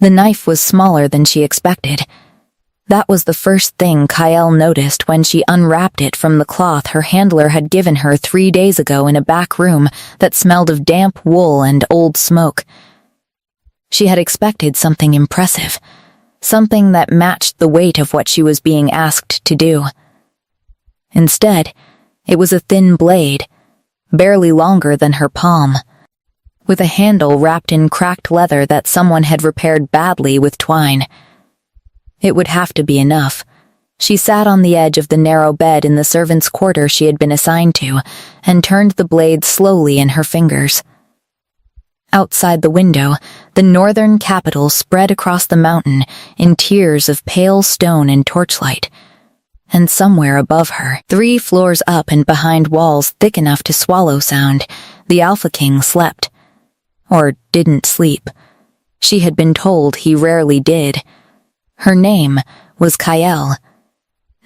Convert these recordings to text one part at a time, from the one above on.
The knife was smaller than she expected. That was the first thing Kyle noticed when she unwrapped it from the cloth her handler had given her 3 days ago in a back room that smelled of damp wool and old smoke. She had expected something impressive, something that matched the weight of what she was being asked to do. Instead, it was a thin blade, barely longer than her palm, with a handle wrapped in cracked leather that someone had repaired badly with twine. It would have to be enough. She sat on the edge of the narrow bed in the servants' quarter she had been assigned to and turned the blade slowly in her fingers. Outside the window, the northern capital spread across the mountain in tiers of pale stone and torchlight. And somewhere above her, 3 floors up and behind walls thick enough to swallow sound, the Alpha King slept. Or didn't sleep. She had been told he rarely did. Her name was Kyle.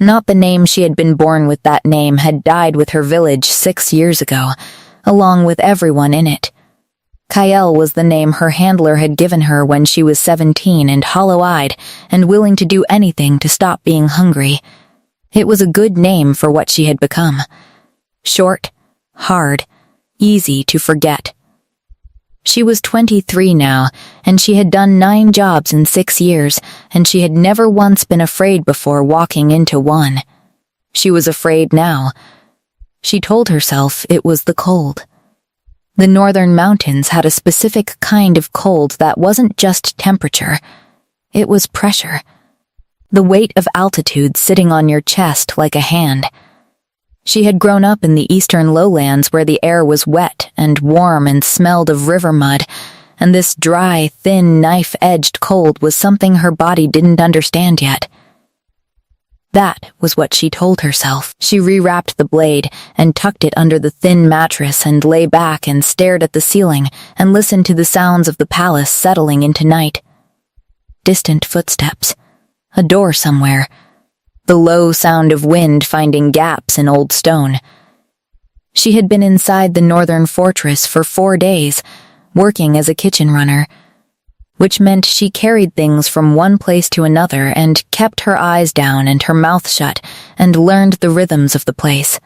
Not the name she had been born with. That name had died with her village 6 years ago, along with everyone in it. Kyle was the name her handler had given her when she was 17 and hollow-eyed and willing to do anything to stop being hungry. It was a good name for what she had become. Short, hard, easy to forget. She was 23 now, and she had done 9 jobs in 6 years, and she had never once been afraid before walking into one. She was afraid now. She told herself it was the cold. The northern mountains had a specific kind of cold that wasn't just temperature. It was pressure. The weight of altitude sitting on your chest like a hand. She had grown up in the eastern lowlands where the air was wet and warm and smelled of river mud, and this dry, thin, knife-edged cold was something her body didn't understand yet. That was what she told herself. She rewrapped the blade and tucked it under the thin mattress and lay back and stared at the ceiling and listened to the sounds of the palace settling into night. Distant footsteps. A door somewhere. The low sound of wind finding gaps in old stone. She had been inside the northern fortress for 4 days, working as a kitchen runner, which meant she carried things from one place to another and kept her eyes down and her mouth shut and learned the rhythms of the place.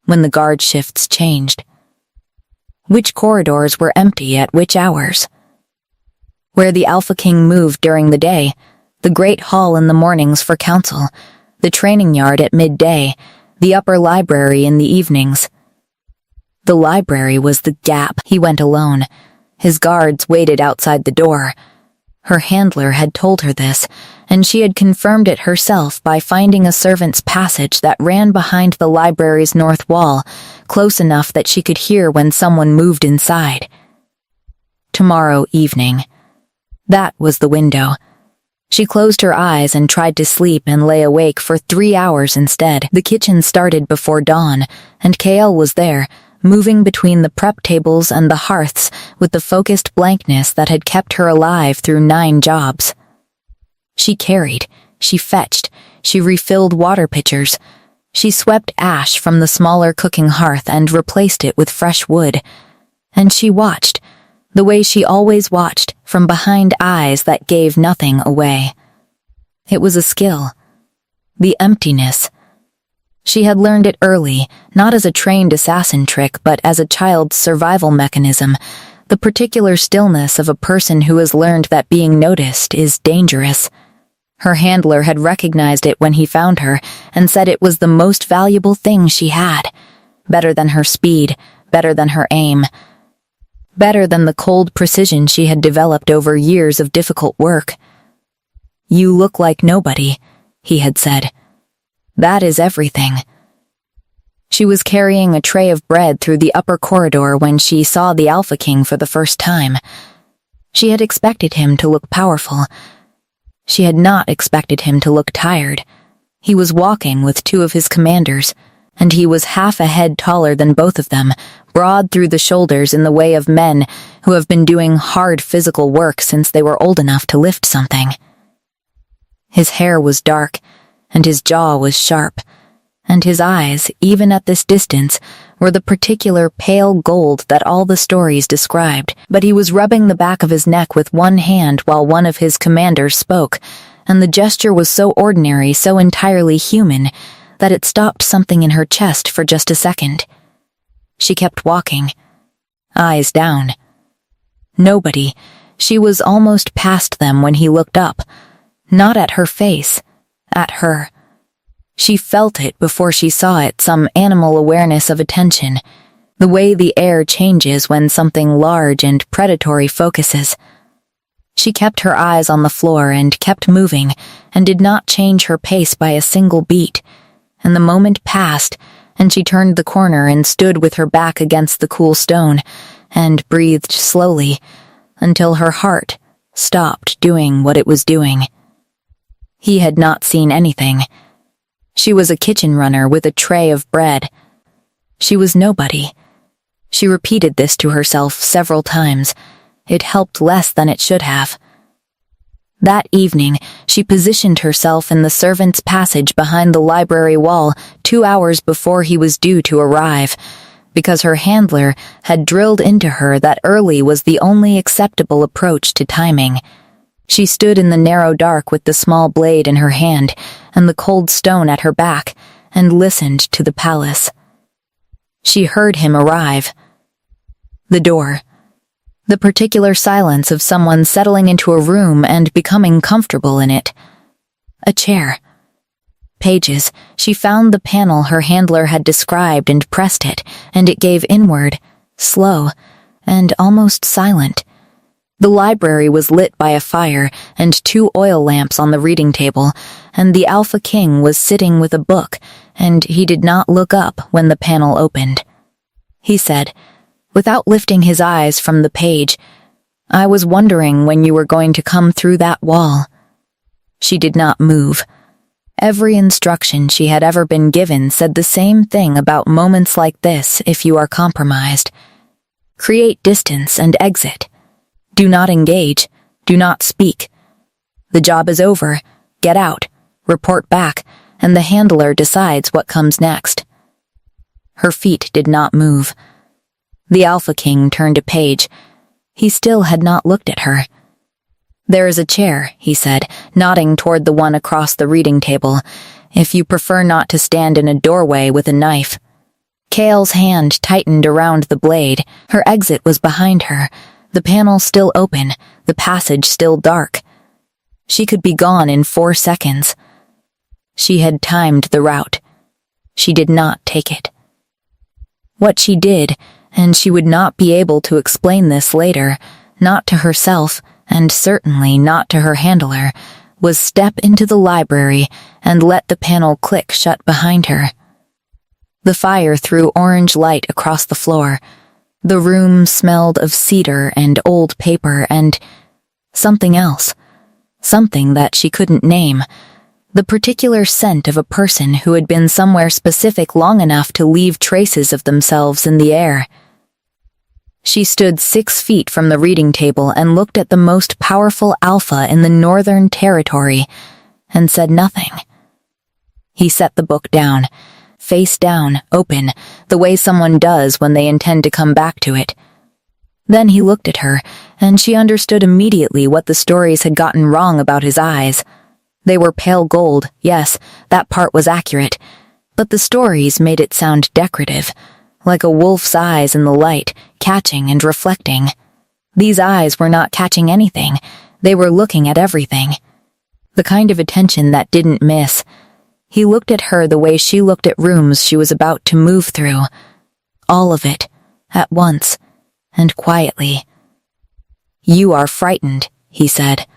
When the guard shifts changed. Which corridors were empty at which hours. Where the Alpha King moved during the day, the great hall in the mornings for council, the training yard at midday, the upper library in the evenings. The library was the gap. He went alone. His guards waited outside the door. Her handler had told her this, and she had confirmed it herself by finding a servant's passage that ran behind the library's north wall, close enough that she could hear when someone moved inside. Tomorrow evening. That was the window. She closed her eyes and tried to sleep and lay awake for 3 hours instead. The kitchen started before dawn, and Kale was there, moving between the prep tables and the hearths with the focused blankness that had kept her alive through 9 jobs. She carried, she fetched, she refilled water pitchers. She swept ash from the smaller cooking hearth and replaced it with fresh wood. And she watched, the way she always watched, from behind eyes that gave nothing away. It was a skill. The emptiness. She had learned it early, not as a trained assassin trick, but as a child's survival mechanism, the particular stillness of a person who has learned that being noticed is dangerous. Her handler had recognized it when he found her and said it was the most valuable thing she had. Better than her speed, better than her aim. Better than the cold precision she had developed over years of difficult work. "You look like nobody," he had said. "That is everything." She was carrying a tray of bread through the upper corridor when she saw the Alpha King for the first time. She had expected him to look powerful. She had not expected him to look tired. He was walking with 2 of his commanders, and he was half a head taller than both of them, broad through the shoulders in the way of men who have been doing hard physical work since they were old enough to lift something. His hair was dark, and his jaw was sharp, and his eyes, even at this distance, were the particular pale gold that all the stories described. But he was rubbing the back of his neck with one hand while one of his commanders spoke, and the gesture was so ordinary, so entirely human, that it stopped something in her chest for just a second. She kept walking, eyes down. Nobody. She was almost past them when he looked up, not at her face, at her. She felt it before she saw it, some animal awareness of attention, the way the air changes when something large and predatory focuses. She kept her eyes on the floor and kept moving, and did not change her pace by a single beat, and the moment passed, and she turned the corner and stood with her back against the cool stone, and breathed slowly, until her heart stopped doing what it was doing. He had not seen anything. She was a kitchen runner with a tray of bread. She was nobody. She repeated this to herself several times. It helped less than it should have. That evening, she positioned herself in the servants' passage behind the library wall 2 hours before he was due to arrive, because her handler had drilled into her that early was the only acceptable approach to timing. She stood in the narrow dark with the small blade in her hand and the cold stone at her back, and listened to the palace. She heard him arrive. The door. The particular silence of someone settling into a room and becoming comfortable in it. A chair. Pages. She found the panel her handler had described and pressed it, and it gave inward, slow, and almost silent. The library was lit by a fire and 2 oil lamps on the reading table, and the Alpha King was sitting with a book, and he did not look up when the panel opened. He said, without lifting his eyes from the page, "I was wondering when you were going to come through that wall." She did not move. Every instruction she had ever been given said the same thing about moments like this if you are compromised. Create distance and exit. Do not engage. Do not speak. The job is over. Get out. Report back, and the handler decides what comes next. Her feet did not move. The Alpha King turned a page. He still had not looked at her. "There is a chair," he said, nodding toward the one across the reading table, "if you prefer not to stand in a doorway with a knife." Kale's hand tightened around the blade. Her exit was behind her, the panel still open, the passage still dark. She could be gone in 4 seconds. She had timed the route. She did not take it. What she did, and she would not be able to explain this later, not to herself, and certainly not to her handler, was step into the library and let the panel click shut behind her. The fire threw orange light across the floor. The room smelled of cedar and old paper and something else, something that she couldn't name, the particular scent of a person who had been somewhere specific long enough to leave traces of themselves in the air. She stood 6 feet from the reading table and looked at the most powerful alpha in the Northern Territory and said nothing. He set the book down, face down, open, the way someone does when they intend to come back to it. Then he looked at her, and she understood immediately what the stories had gotten wrong about his eyes. They were pale gold, yes, that part was accurate, but the stories made it sound decorative, like a wolf's eyes in the light, catching and reflecting. These eyes were not catching anything, they were looking at everything. The kind of attention that didn't miss. He looked at her the way she looked at rooms she was about to move through. All of it, at once, and quietly. "You are frightened," he said.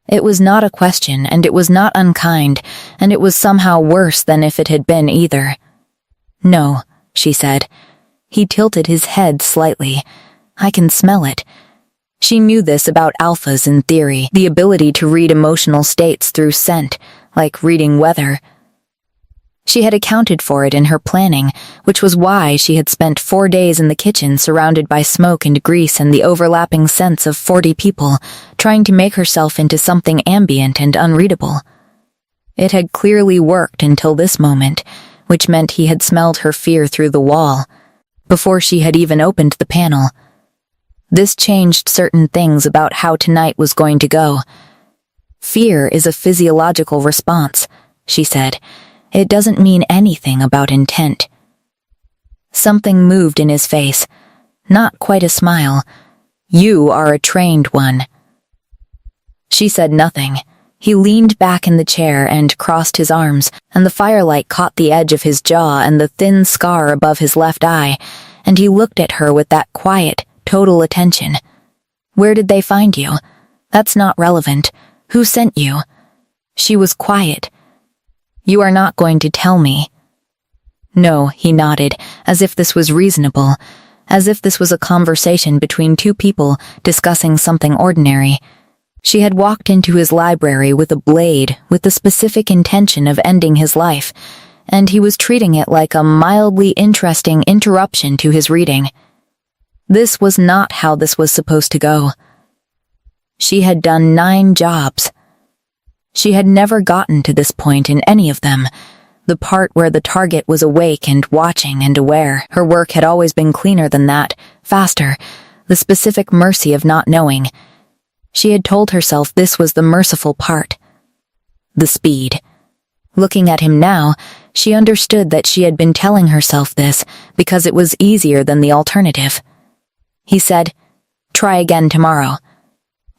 It was not a question, and it was not unkind, and it was somehow worse than if it had been either. "No," she said. He tilted his head slightly. "I can smell it." She knew this about alphas in theory, the ability to read emotional states through scent, like reading weather. She had accounted for it in her planning, which was why she had spent 4 days in the kitchen surrounded by smoke and grease and the overlapping scents of 40 people, trying to make herself into something ambient and unreadable. It had clearly worked until this moment, which meant he had smelled her fear through the wall, before she had even opened the panel. This changed certain things about how tonight was going to go. Fear is a physiological response, she said. It doesn't mean anything about intent. Something moved in his face. Not quite a smile. You are a trained one. She said nothing. He leaned back in the chair and crossed his arms, and the firelight caught the edge of his jaw and the thin scar above his left eye, and he looked at her with that quiet, total attention. Where did they find you? That's not relevant. Who sent you? She was quiet. You are not going to tell me. No, he nodded, as if this was reasonable, as if this was a conversation between two people discussing something ordinary. She had walked into his library with a blade, with the specific intention of ending his life, and he was treating it like a mildly interesting interruption to his reading. This was not how this was supposed to go. She had done 9 jobs. She had never gotten to this point in any of them, the part where the target was awake and watching and aware. Her work had always been cleaner than that, faster, the specific mercy of not knowing. She had told herself this was the merciful part. The speed. Looking at him now, she understood that she had been telling herself this because it was easier than the alternative. He said, "Try again tomorrow."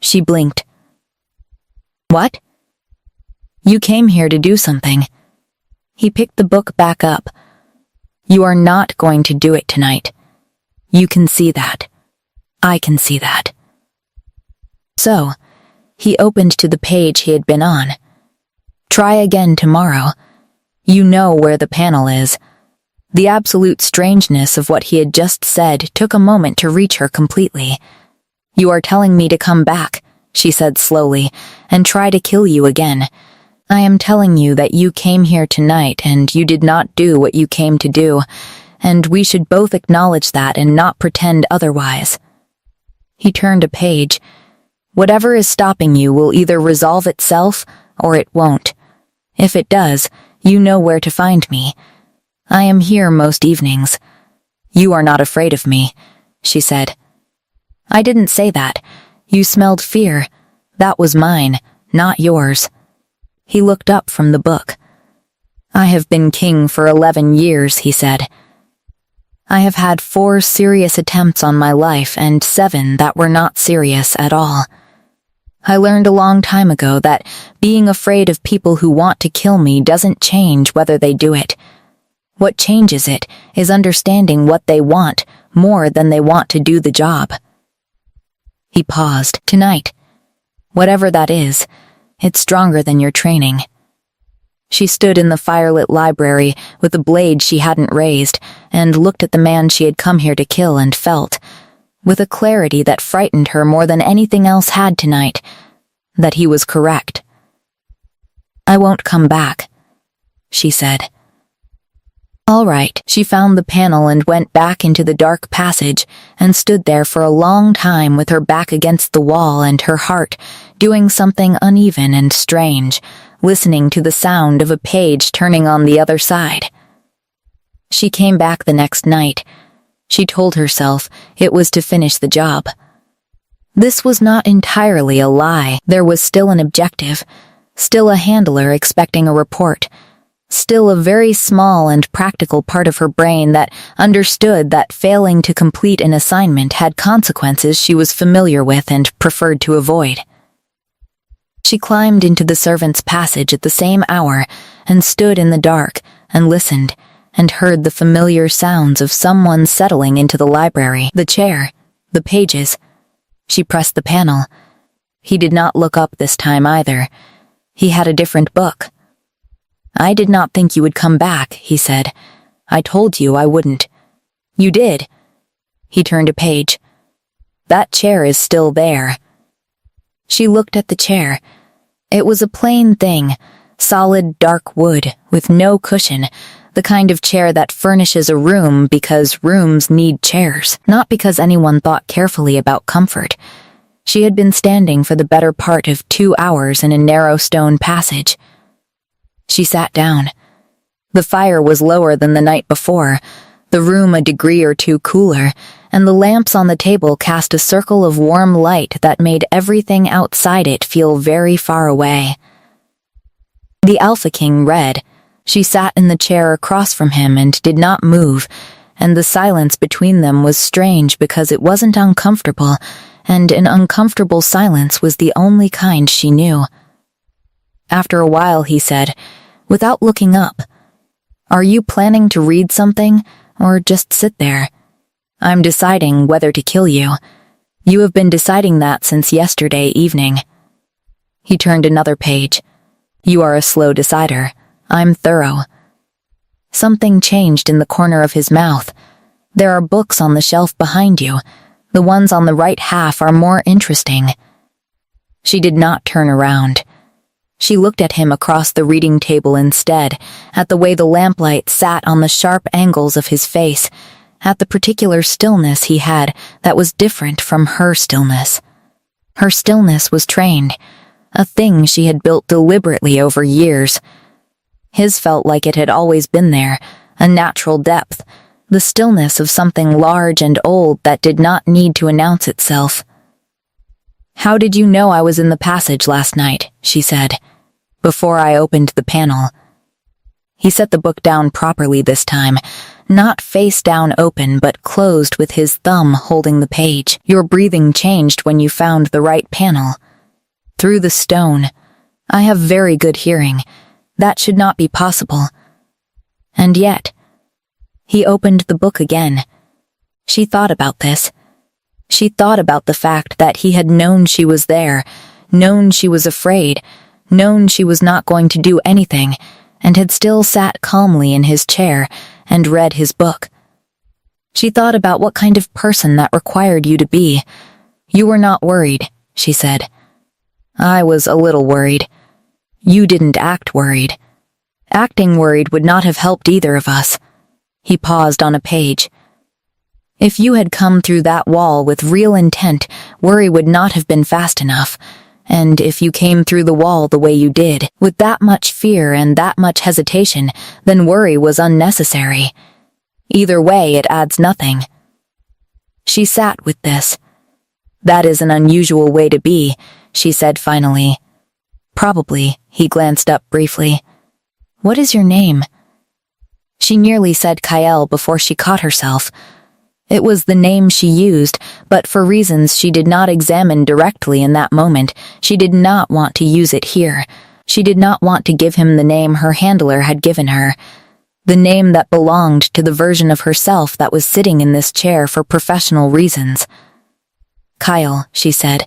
She blinked. What? You came here to do something. He picked the book back up. You are not going to do it tonight. You can see that. I can see that. So, he opened to the page he had been on. Try again tomorrow. You know where the panel is. The absolute strangeness of what he had just said took a moment to reach her completely. You are telling me to come back, she said slowly, and try to kill you again. I am telling you that you came here tonight and you did not do what you came to do, and we should both acknowledge that and not pretend otherwise. He turned a page. Whatever is stopping you will either resolve itself or it won't. If it does, you know where to find me. I am here most evenings. You are not afraid of me, she said. I didn't say that. You smelled fear. That was mine, not yours. He looked up from the book. I have been king for 11 years, he said. I have had 4 serious attempts on my life and 7 that were not serious at all. I learned a long time ago that being afraid of people who want to kill me doesn't change whether they do it. What changes it is understanding what they want more than they want to do the job. He paused. Tonight. Whatever that is, it's stronger than your training. She stood in the firelit library with a blade she hadn't raised and looked at the man she had come here to kill and felt, with a clarity that frightened her more than anything else had tonight, that he was correct. I won't come back, she said. All right, she found the panel and went back into the dark passage and stood there for a long time with her back against the wall and her heart doing something uneven and strange, listening to the sound of a page turning on the other side. She came back the next night. She told herself it was to finish the job. This was not entirely a lie. There was still an objective, still a handler expecting a report, still a very small and practical part of her brain that understood that failing to complete an assignment had consequences she was familiar with and preferred to avoid. She climbed into the servants' passage at the same hour and stood in the dark and listened and heard the familiar sounds of someone settling into the library, the chair, the pages. She pressed the panel. He did not look up this time either. He had a different book. I did not think you would come back, he said. I told you I wouldn't. You did. He turned a page. That chair is still there. She looked at the chair. It was a plain thing, solid dark wood with no cushion, the kind of chair that furnishes a room because rooms need chairs, not because anyone thought carefully about comfort. She had been standing for the better part of 2 hours in a narrow stone passage. She sat down. The fire was lower than the night before, the room a degree or two cooler, and the lamps on the table cast a circle of warm light that made everything outside it feel very far away. The Alpha King read. She sat in the chair across from him and did not move, and the silence between them was strange because it wasn't uncomfortable, and an uncomfortable silence was the only kind she knew. After a while he said, without looking up, "Are you planning to read something, or just sit there? I'm deciding whether to kill you. You have been deciding that since yesterday evening." He turned another page. "You are a slow decider. I'm thorough." Something changed in the corner of his mouth. "There are books on the shelf behind you. The ones on the right half are more interesting." She did not turn around. She looked at him across the reading table instead, at the way the lamplight sat on the sharp angles of his face, at the particular stillness he had that was different from her stillness. Her stillness was trained, a thing she had built deliberately over years. His felt like it had always been there, a natural depth, the stillness of something large and old that did not need to announce itself. "How did you know I was in the passage last night?" she said, "before I opened the panel." He set the book down properly this time, not face down open but closed with his thumb holding the page. "Your breathing changed when you found the right panel. Through the stone. I have very good hearing. That should not be possible. And yet." He opened the book again. She thought about this. She thought about the fact that he had known she was there, known she was afraid, known she was not going to do anything, and had still sat calmly in his chair and read his book. She thought about what kind of person that required you to be. "You were not worried," she said. "I was a little worried. You didn't act worried. Acting worried would not have helped either of us." He paused on a page. "If you had come through that wall with real intent, worry would not have been fast enough. And if you came through the wall the way you did, with that much fear and that much hesitation, then worry was unnecessary. Either way, it adds nothing." She sat with this. "That is an unusual way to be," she said finally. "Probably," he glanced up briefly. "What is your name?" She nearly said Kyle before she caught herself. It was the name she used, but for reasons she did not examine directly in that moment, she did not want to use it here. She did not want to give him the name her handler had given her, the name that belonged to the version of herself that was sitting in this chair for professional reasons. "Kyle," she said,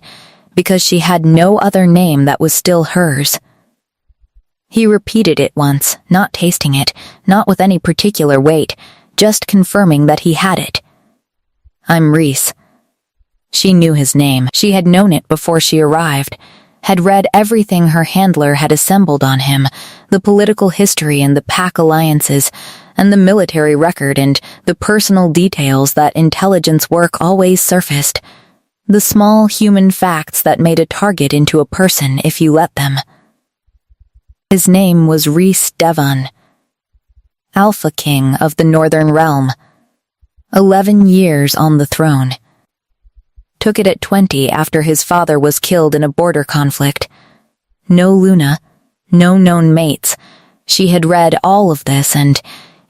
because she had no other name that was still hers. He repeated it once, not tasting it, not with any particular weight, just confirming that he had it. "I'm Reese." She knew his name. She had known it before she arrived, had read everything her handler had assembled on him, the political history and the pack alliances, and the military record and the personal details that intelligence work always surfaced, the small human facts that made a target into a person if you let them. His name was Reese Devon, Alpha King of the Northern Realm. 11 years on the throne. Took it at 20 after his father was killed in a border conflict. No Luna, no known mates. She had read all of this and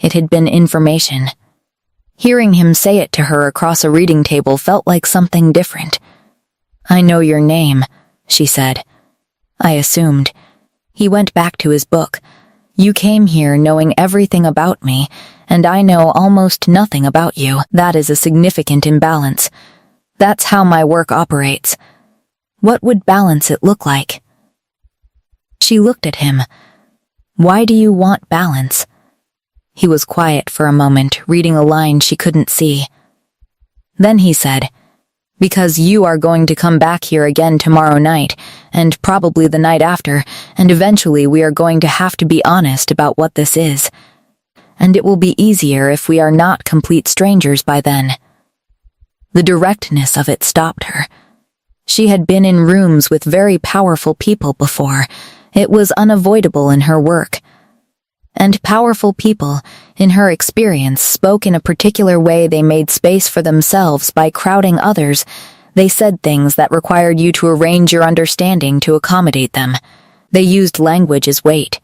it had been information. Hearing him say it to her across a reading table felt like something different. "I know your name," she said. I assumed. He went back to his book. "You came here knowing everything about me, and I know almost nothing about you. That is a significant imbalance. That's how my work operates. What would balance it look like?" She looked at him. "Why do you want balance?" He was quiet for a moment, reading a line she couldn't see. Then he said, "Because you are going to come back here again tomorrow night, and probably the night after, and eventually we are going to have to be honest about what this is. And it will be easier if we are not complete strangers by then." The directness of it stopped her. She had been in rooms with very powerful people before. It was unavoidable in her work. And powerful people, in her experience, spoke in a particular way. They made space for themselves by crowding others. They said things that required you to arrange your understanding to accommodate them. They used language as weight.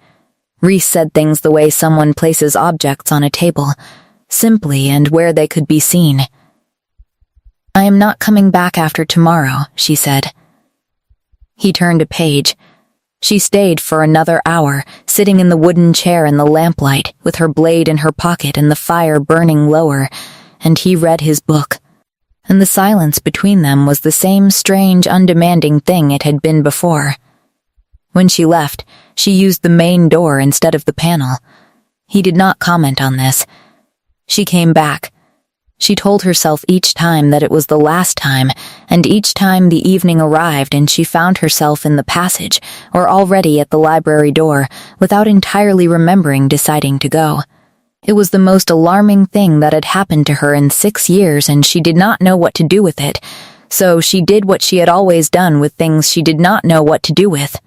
Reese said things the way someone places objects on a table, simply and where they could be seen. "I am not coming back after tomorrow," she said. He turned a page. She stayed for another hour, sitting in the wooden chair in the lamplight, with her blade in her pocket and the fire burning lower, and he read his book. And the silence between them was the same strange, undemanding thing it had been before. When she left, she used the main door instead of the panel. He did not comment on this. She came back. She told herself each time that it was the last time, and each time the evening arrived and she found herself in the passage or already at the library door without entirely remembering deciding to go. It was the most alarming thing that had happened to her in 6 years, and she did not know what to do with it, so she did what she had always done with things she did not know what to do with.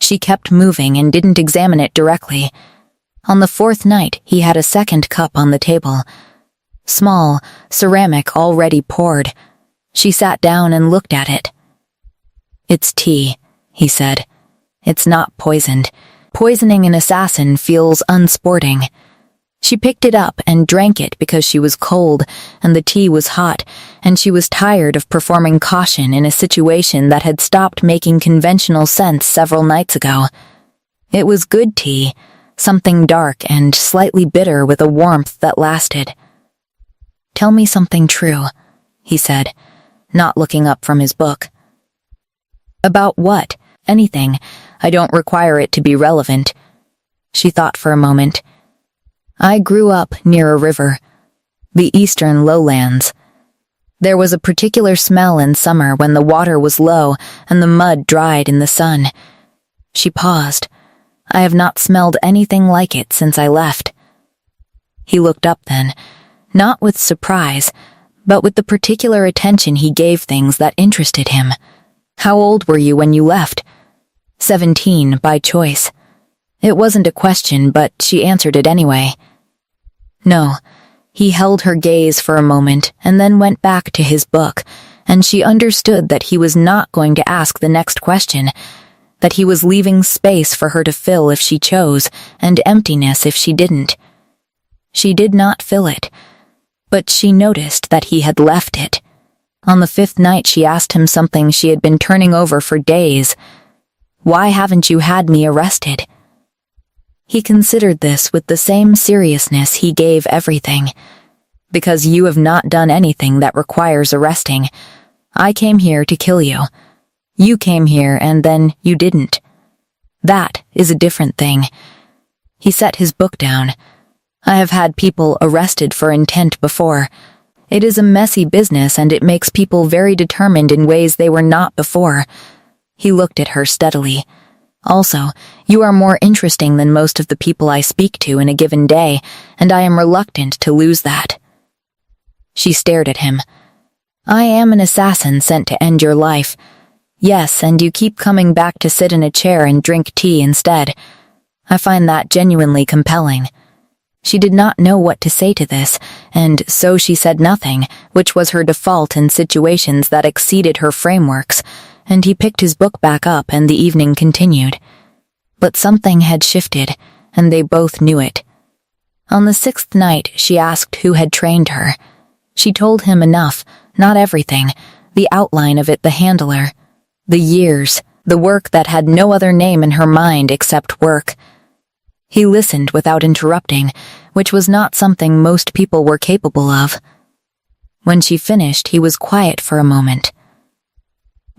She kept moving and didn't examine it directly. On the 4th night, he had a second cup on the table. Small, ceramic, already poured. She sat down and looked at it. "It's tea," he said. "It's not poisoned. Poisoning an assassin feels unsporting." She picked it up and drank it because she was cold and the tea was hot, and she was tired of performing caution in a situation that had stopped making conventional sense several nights ago. It was good tea, something dark and slightly bitter with a warmth that lasted. "Tell me something true," he said, not looking up from his book. "About what? Anything. I don't require it to be relevant." She thought for a moment. "I grew up near a river, the eastern lowlands. There was a particular smell in summer when the water was low and the mud dried in the sun." She paused. "I have not smelled anything like it since I left." He looked up then, not with surprise, but with the particular attention he gave things that interested him. "How old were you when you left?" 17, by choice. It wasn't a question, but she answered it anyway. "No." He held her gaze for a moment and then went back to his book, and she understood that he was not going to ask the next question, that he was leaving space for her to fill if she chose, and emptiness if she didn't. She did not fill it, but she noticed that he had left it. On the 5th night she asked him something she had been turning over for days. "Why haven't you had me arrested?" He considered this with the same seriousness he gave everything. "Because you have not done anything that requires arresting. I came here to kill you. You came here and then you didn't. That is a different thing." He set his book down. "I have had people arrested for intent before. It is a messy business and it makes people very determined in ways they were not before." He looked at her steadily. "Also, you are more interesting than most of the people I speak to in a given day, and I am reluctant to lose that." She stared at him. "I am an assassin sent to end your life. Yes, and you keep coming back to sit in a chair and drink tea instead. I find that genuinely compelling." She did not know what to say to this, and so she said nothing, which was her default in situations that exceeded her frameworks, and he picked his book back up and the evening continued. But something had shifted, and they both knew it. On the 6th night, she asked who had trained her. She told him enough, not everything, the outline of it, the handler, the years, the work that had no other name in her mind except work. He listened without interrupting, which was not something most people were capable of. When she finished, he was quiet for a moment.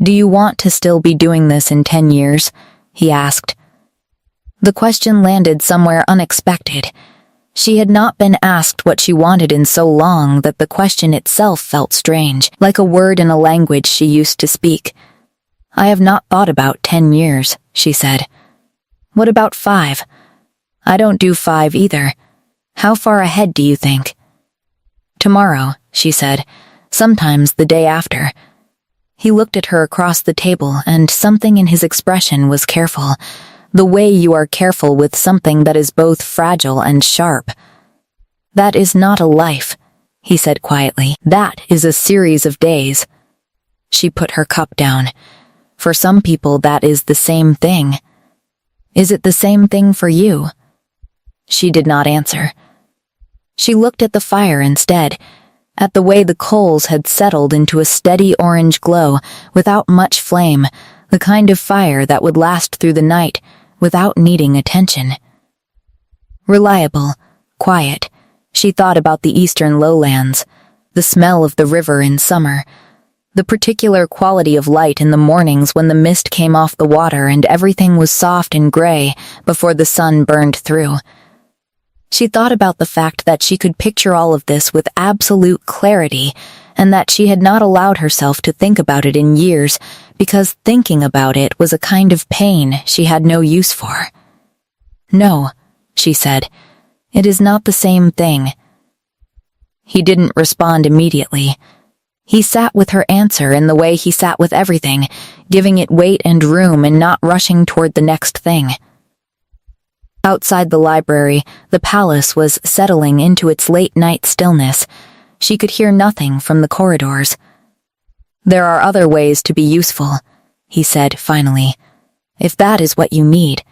"Do you want to still be doing this in 10 years?" he asked. The question landed somewhere unexpected. She had not been asked what she wanted in so long that the question itself felt strange, like a word in a language she used to speak. "I have not thought about 10 years, she said. "What about 5? "I don't do 5 either. How far ahead do you think?" "Tomorrow," she said. "Sometimes the day after." He looked at her across the table, and something in his expression was careful, the way you are careful with something that is both fragile and sharp. That is not a life, he said quietly. That is a series of days. She put her cup down. For some people, that is the same thing. Is it the same thing for you? She did not answer. She looked at the fire instead, at the way the coals had settled into a steady orange glow without much flame, the kind of fire that would last through the night without needing attention. Reliable, quiet, she thought about the eastern lowlands, the smell of the river in summer, the particular quality of light in the mornings when the mist came off the water and everything was soft and gray before the sun burned through. She thought about the fact that she could picture all of this with absolute clarity and that she had not allowed herself to think about it in years because thinking about it was a kind of pain she had no use for. No, she said, it is not the same thing. He didn't respond immediately. He sat with her answer in the way he sat with everything, giving it weight and room and not rushing toward the next thing. Outside the library, the palace was settling into its late-night stillness. She could hear nothing from the corridors. There are other ways to be useful, he said finally. If that is what you need,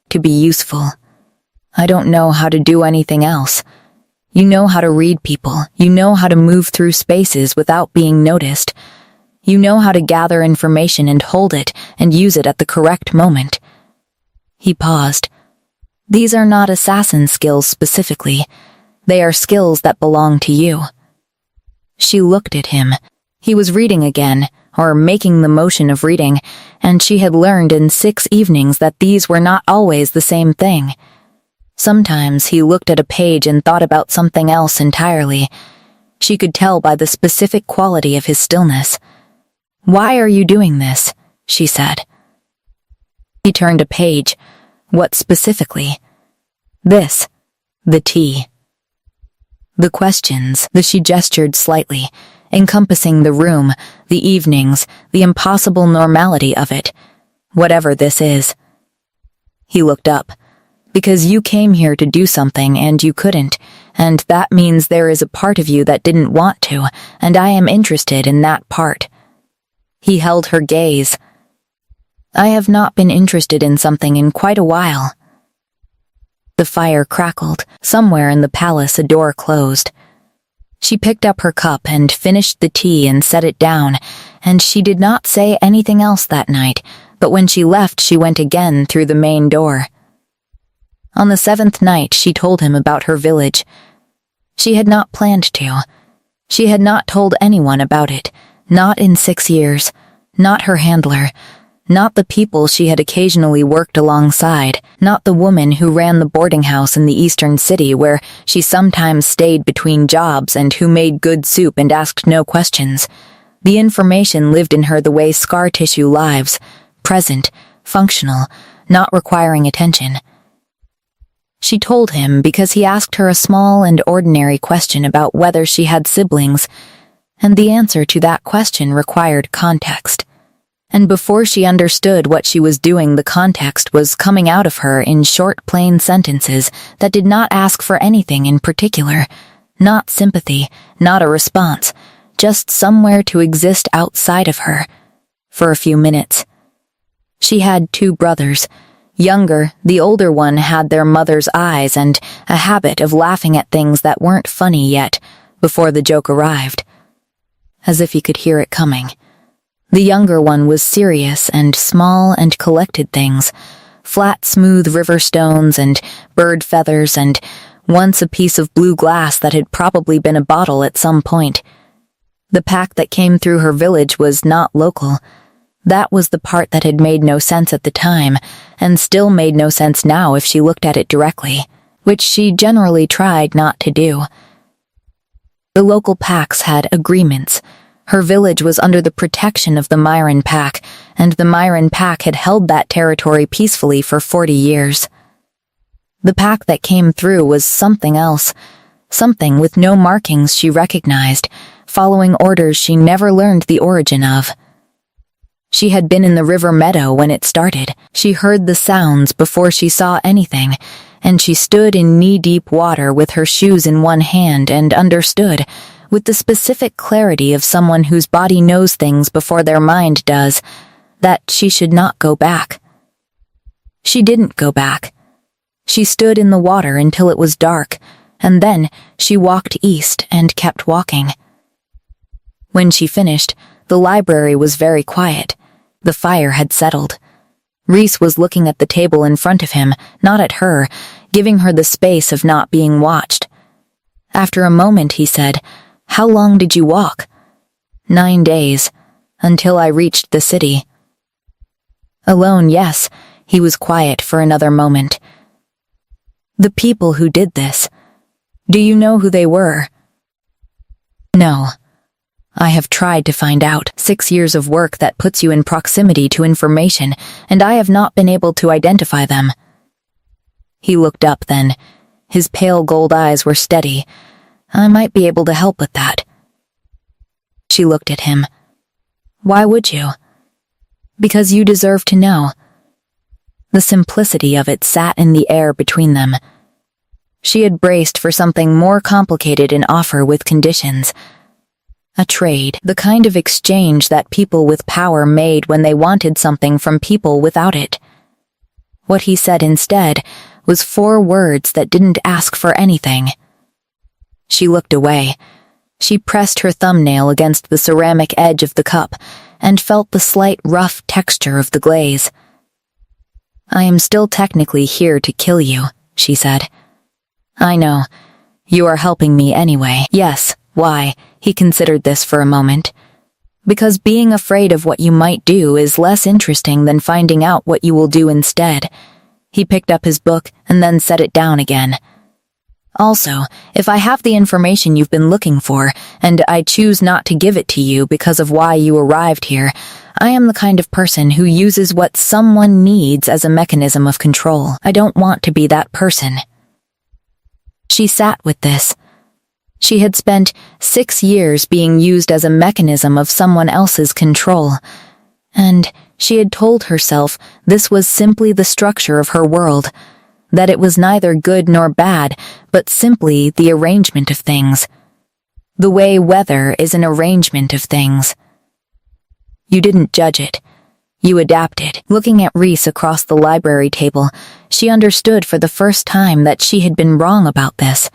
to be useful. I don't know how to do anything else. You know how to read people. You know how to move through spaces without being noticed. You know how to gather information and hold it and use it at the correct moment. He paused. These are not assassin skills specifically. They are skills that belong to you. She looked at him. He was reading again, or making the motion of reading, and she had learned in 6 evenings that these were not always the same thing. Sometimes he looked at a page and thought about something else entirely. She could tell by the specific quality of his stillness. Why are you doing this? She said. He turned a page. What specifically? This. The tea. The questions, she gestured slightly, encompassing the room, the evenings, the impossible normality of it. Whatever this is. He looked up. Because you came here to do something and you couldn't, and that means there is a part of you that didn't want to, and I am interested in that part. He held her gaze. I have not been interested in something in quite a while. The fire crackled. Somewhere in the palace a door closed. She picked up her cup and finished the tea and set it down, and she did not say anything else that night, but when she left she went again through the main door. On the 7th night, she told him about her village. She had not planned to. She had not told anyone about it, not in 6 years, not her handler, not the people she had occasionally worked alongside, not the woman who ran the boarding house in the eastern city where she sometimes stayed between jobs and who made good soup and asked no questions. The information lived in her the way scar tissue lives, present, functional, not requiring attention. She told him because he asked her a small and ordinary question about whether she had siblings, and the answer to that question required context. And before she understood what she was doing, the context was coming out of her in short, plain sentences that did not ask for anything in particular, not sympathy, not a response, just somewhere to exist outside of her, for a few minutes. She had 2 brothers. Younger, the older one had their mother's eyes and a habit of laughing at things that weren't funny yet, before the joke arrived. As if he could hear it coming. The younger one was serious and small and collected things, flat, smooth river stones and bird feathers and once a piece of blue glass that had probably been a bottle at some point. The pack that came through her village was not local. That was the part that had made no sense at the time, and still made no sense now if she looked at it directly, which she generally tried not to do. The local packs had agreements. Her village was under the protection of the Myron pack, and the Myron pack had held that territory peacefully for 40 years. The pack that came through was something else, something with no markings she recognized, following orders she never learned the origin of. She had been in the river meadow when it started. She heard the sounds before she saw anything, and she stood in knee-deep water with her shoes in one hand and understood, with the specific clarity of someone whose body knows things before their mind does, that she should not go back. She didn't go back. She stood in the water until it was dark, and then she walked east and kept walking. When she finished, the library was very quiet. The fire had settled. Reese was looking at the table in front of him, not at her, giving her the space of not being watched. After a moment, he said, "How long did you walk?" 9 days, until I reached the city. Alone, yes. He was quiet for another moment. The people who did this, do you know who they were? No. I have tried to find out. 6 years of work that puts you in proximity to information, and I have not been able to identify them. He looked up then. His pale gold eyes were steady. I might be able to help with that. She looked at him. Why would you? Because you deserve to know. The simplicity of it sat in the air between them. She had braced for something more complicated in offer with conditions. A trade, the kind of exchange that people with power made when they wanted something from people without it. What he said instead was 4 words that didn't ask for anything. She looked away. She pressed her thumbnail against the ceramic edge of the cup and felt the slight rough texture of the glaze. I am still technically here to kill you, she said. I know. You are helping me anyway. Yes, why? He considered this for a moment. Because being afraid of what you might do is less interesting than finding out what you will do instead. He picked up his book and then set it down again. Also, if I have the information you've been looking for, and I choose not to give it to you because of why you arrived here, I am the kind of person who uses what someone needs as a mechanism of control. I don't want to be that person. She sat with this. She had spent 6 years being used as a mechanism of someone else's control, and she had told herself this was simply the structure of her world, that it was neither good nor bad, but simply the arrangement of things. The way weather is an arrangement of things. You didn't judge it. You adapted. Looking at Reese across the library table, she understood for the first time that she had been wrong about this,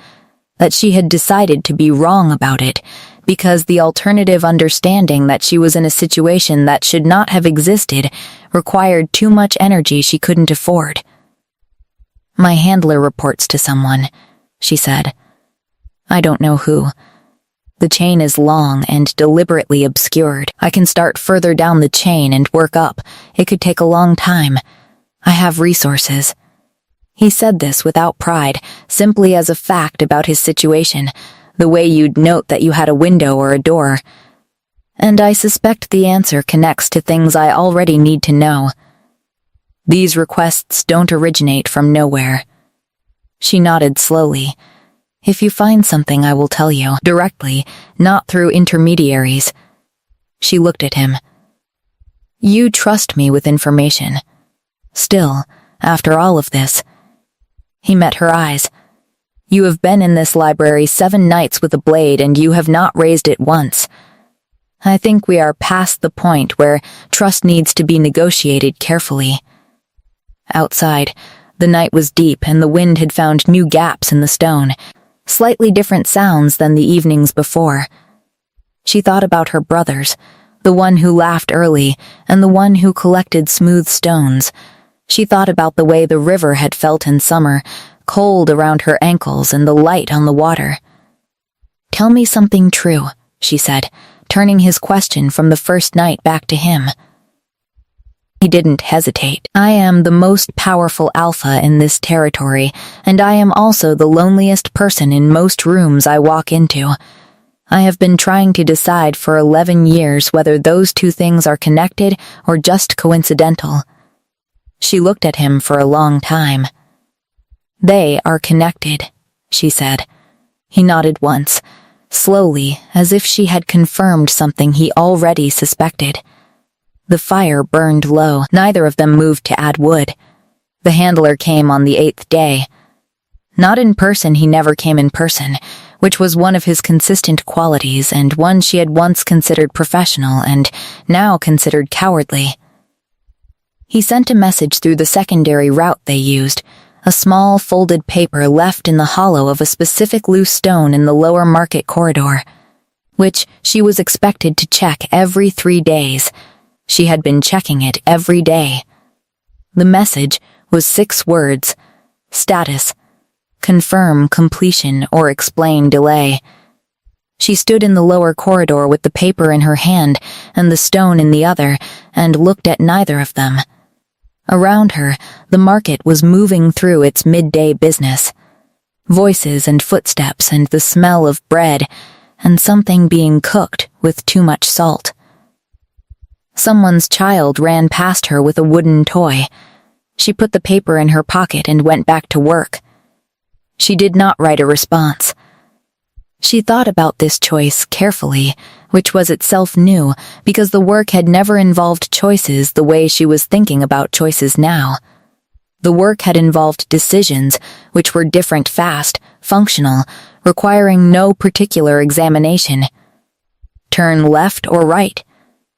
that she had decided to be wrong about it, because the alternative understanding that she was in a situation that should not have existed required too much energy she couldn't afford. My handler reports to someone, she said. I don't know who. The chain is long and deliberately obscured. I can start further down the chain and work up. It could take a long time. I have resources. He said this without pride, simply as a fact about his situation, the way you'd note that you had a window or a door. And I suspect the answer connects to things I already need to know. These requests don't originate from nowhere. She nodded slowly. If you find something, I will tell you, directly, not through intermediaries. She looked at him. You trust me with information. Still, after all of this. He met her eyes. You have been in this library 7 nights with a blade, and you have not raised it once. I think we are past the point where trust needs to be negotiated carefully. Outside, the night was deep and the wind had found new gaps in the stone, slightly different sounds than the evenings before. She thought about her brothers, the one who laughed early and the one who collected smooth stones. She thought about the way the river had felt in summer, cold around her ankles and the light on the water. Tell me something true, she said, turning his question from the first night back to him. He didn't hesitate. I am the most powerful alpha in this territory, and I am also the loneliest person in most rooms I walk into. I have been trying to decide for 11 years whether those 2 things are connected or just coincidental. She looked at him for a long time. They are connected, she said. He nodded once, slowly, as if she had confirmed something he already suspected. The fire burned low. Neither of them moved to add wood. The handler came on the 8th day. Not in person, he never came in person, which was one of his consistent qualities and one she had once considered professional and now considered cowardly. He sent a message through the secondary route they used, a small folded paper left in the hollow of a specific loose stone in the lower market corridor, which she was expected to check every 3 days. She had been checking it every day. The message was 6 words: status, confirm completion or explain delay. She stood in the lower corridor with the paper in her hand and the stone in the other and looked at neither of them. Around her, the market was moving through its midday business. Voices and footsteps and the smell of bread and something being cooked with too much salt. Someone's child ran past her with a wooden toy. She put the paper in her pocket and went back to work. She did not write a response. She thought about this choice carefully, which was itself new because the work had never involved choices the way she was thinking about choices now. The work had involved decisions, which were different, fast, functional, requiring no particular examination. Turn left or right.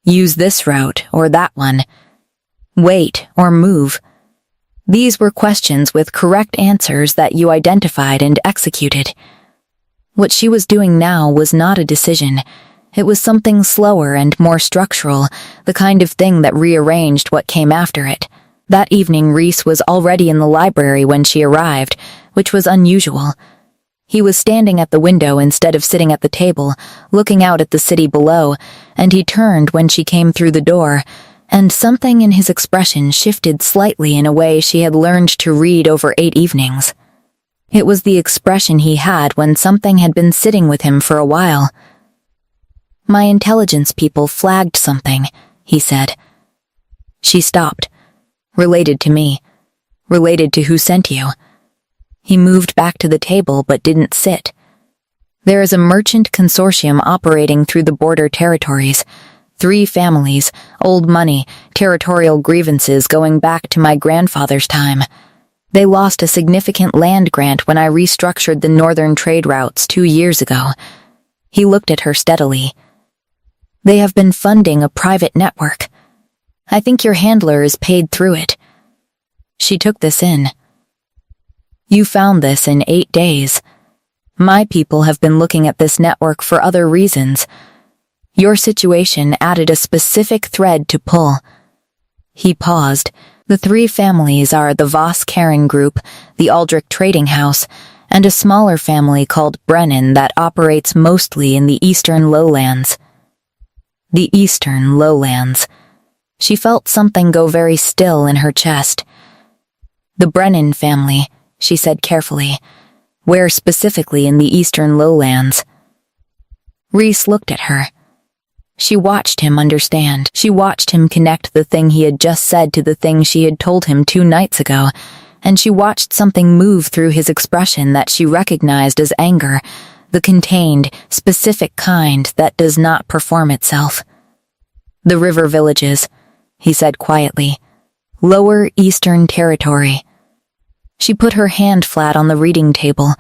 Use this route or that one. Wait or move. These were questions with correct answers that you identified and executed. What she was doing now was not a decision. It was something slower and more structural, the kind of thing that rearranged what came after it. That evening, Reese was already in the library when she arrived, which was unusual. He was standing at the window instead of sitting at the table, looking out at the city below, and he turned when she came through the door, and something in his expression shifted slightly in a way she had learned to read over 8 evenings. It was the expression he had when something had been sitting with him for a while. "My intelligence people flagged something," he said. She stopped. "Related to me. Related to who sent you." He moved back to the table but didn't sit. "There is a merchant consortium operating through the border territories. 3 families, old money, territorial grievances going back to my grandfather's time. They lost a significant land grant when I restructured the northern trade routes 2 years ago." He looked at her steadily. "They have been funding a private network. I think your handler is paid through it." She took this in. "You found this in 8 days. My people have been looking at this network for other reasons. Your situation added a specific thread to pull." He paused. "The 3 families are the Voss Karen Group, the Aldrich Trading House, and a smaller family called Brennan that operates mostly in the eastern lowlands." The eastern lowlands. She felt something go very still in her chest. "The Brennan family," she said carefully. "Where specifically in the eastern lowlands?" Reese looked at her. She watched him understand. She watched him connect the thing he had just said to the thing she had told him 2 nights ago, and she watched something move through his expression that she recognized as anger, the contained, specific kind that does not perform itself. "The river villages," he said quietly. "Lower Eastern Territory." She put her hand flat on the reading table,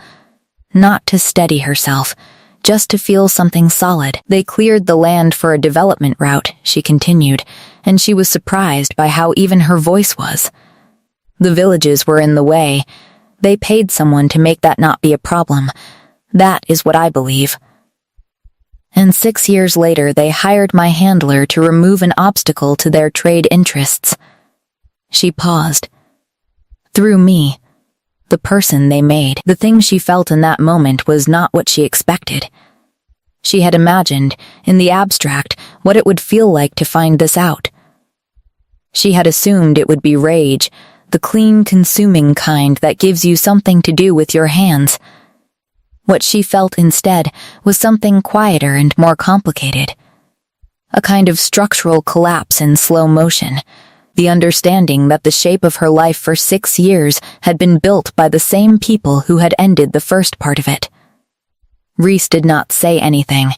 not to steady herself, just to feel something solid. "They cleared the land for a development route," she continued, and she was surprised by how even her voice was. "The villages were in the way. They paid someone to make that not be a problem. That is what I believe. And 6 years later they hired my handler to remove an obstacle to their trade interests." She paused. "Through me. The person they made." The thing she felt in that moment was not what she expected. She had imagined, in the abstract, what it would feel like to find this out. She had assumed it would be rage, the clean, consuming kind that gives you something to do with your hands. What she felt instead was something quieter and more complicated. A kind of structural collapse in slow motion. The understanding that the shape of her life for 6 years had been built by the same people who had ended the first part of it. Reese did not say anything.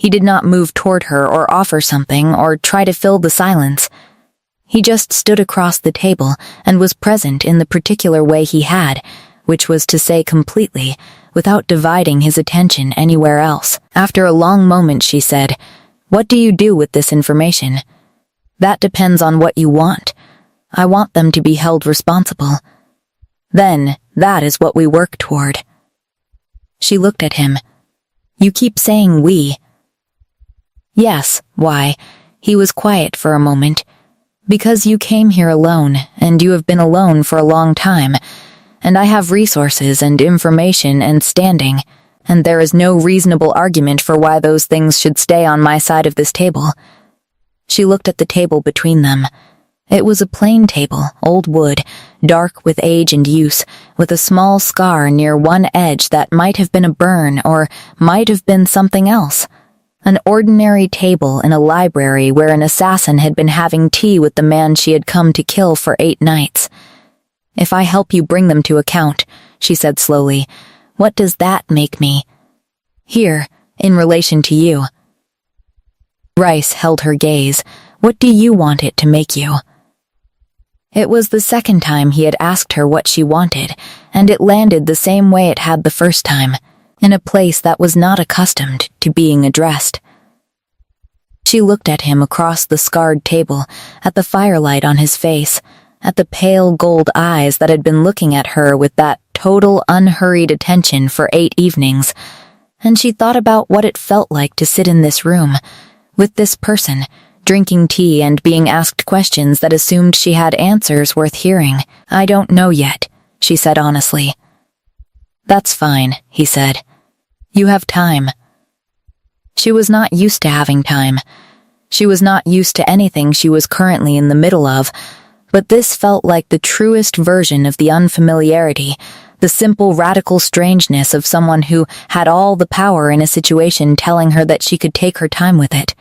He did not move toward her or offer something or try to fill the silence. He just stood across the table and was present in the particular way he had, which was to say completely, without dividing his attention anywhere else. After a long moment, she said, "What do you do with this information?" "That depends on what you want. I want them to be held responsible. Then, that is what we work toward." She looked at him. "You keep saying we." "Yes, why?" He was quiet for a moment. "Because you came here alone, and you have been alone for a long time, and I have resources and information and standing, and there is no reasonable argument for why those things should stay on my side of this table." She looked at the table between them. It was a plain table, old wood, dark with age and use, with a small scar near one edge that might have been a burn or might have been something else. An ordinary table in a library where an assassin had been having tea with the man she had come to kill for 8 nights. "If I help you bring them to account," she said slowly, "what does that make me? Here, in relation to you." Rice held her gaze. "What do you want it to make you?" It was the second time he had asked her what she wanted, and it landed the same way it had the first time, in a place that was not accustomed to being addressed. She looked at him across the scarred table, at the firelight on his face, at the pale gold eyes that had been looking at her with that total unhurried attention for 8 evenings, and she thought about what it felt like to sit in this room, with this person, drinking tea and being asked questions that assumed she had answers worth hearing. "I don't know yet," she said honestly. "That's fine," he said. "You have time." She was not used to having time. She was not used to anything she was currently in the middle of, but this felt like the truest version of the unfamiliarity, the simple radical strangeness of someone who had all the power in a situation telling her that she could take her time with it.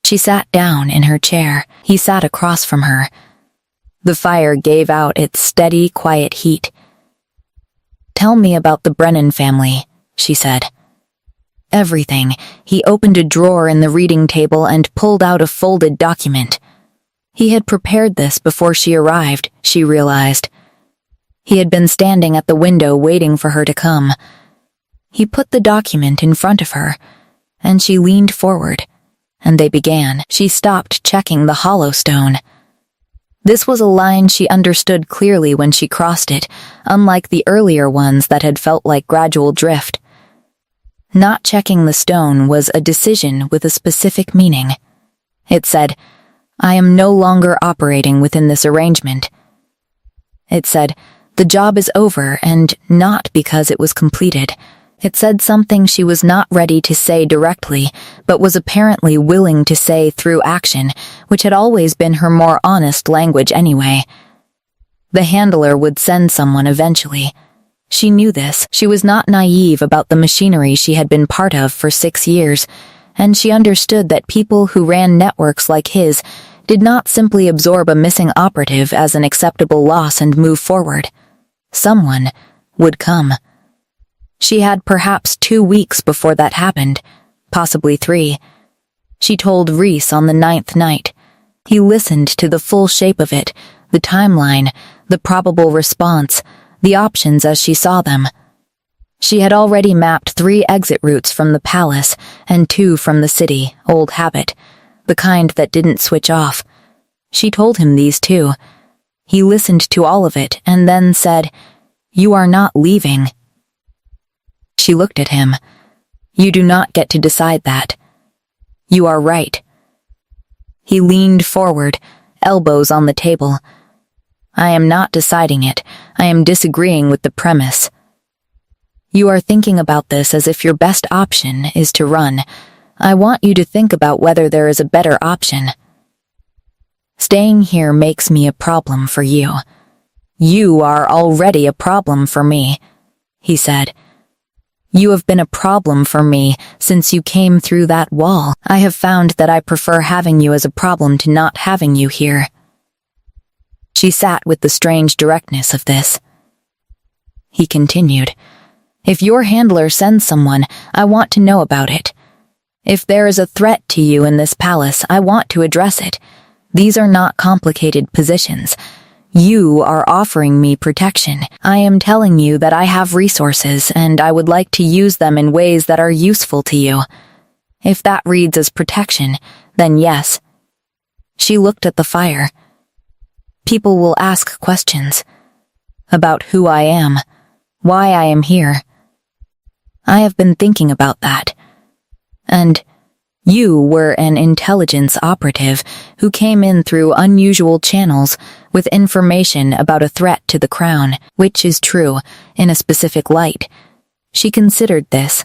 She sat down in her chair. He sat across from her. The fire gave out its steady, quiet heat. "Tell me about the Brennan family," she said. "Everything." He opened a drawer in the reading table and pulled out a folded document. He had prepared this before she arrived, she realized. He had been standing at the window waiting for her to come. He put the document in front of her, and she leaned forward, and they began. She stopped checking the hollow stone. This was a line she understood clearly when she crossed it, unlike the earlier ones that had felt like gradual drift. Not checking the stone was a decision with a specific meaning. It said, "I am no longer operating within this arrangement." It said, "The job is over," and not because it was completed. It said something she was not ready to say directly, but was apparently willing to say through action, which had always been her more honest language anyway. The handler would send someone eventually. She knew this. She was not naive about the machinery she had been part of for 6 years, and she understood that people who ran networks like his did not simply absorb a missing operative as an acceptable loss and move forward. Someone would come. She had perhaps 2 weeks before that happened, possibly 3. She told Reese on the 9th night. He listened to the full shape of it, the timeline, the probable response, the options as she saw them. She had already mapped 3 exit routes from the palace and 2 from the city, old habit, the kind that didn't switch off. She told him these too. He listened to all of it and then said, "You are not leaving." She looked at him. "You do not get to decide that." "You are right." He leaned forward, elbows on the table. "I am not deciding it. I am disagreeing with the premise. You are thinking about this as if your best option is to run. I want you to think about whether there is a better option. Staying here makes me a problem for you. You are already a problem for me," he said. "You have been a problem for me since you came through that wall. I have found that I prefer having you as a problem to not having you here." She sat with the strange directness of this. He continued, "If your handler sends someone, I want to know about it. If there is a threat to you in this palace, I want to address it. These are not complicated positions. You are offering me protection. I am telling you that I have resources and I would like to use them in ways that are useful to you. If that reads as protection, then yes. She looked at the fire. People will ask questions about who I am, why I am here. I have been thinking about that. And you were an intelligence operative who came in through unusual channels with information about a threat to the crown, which is true in a specific light. She considered this.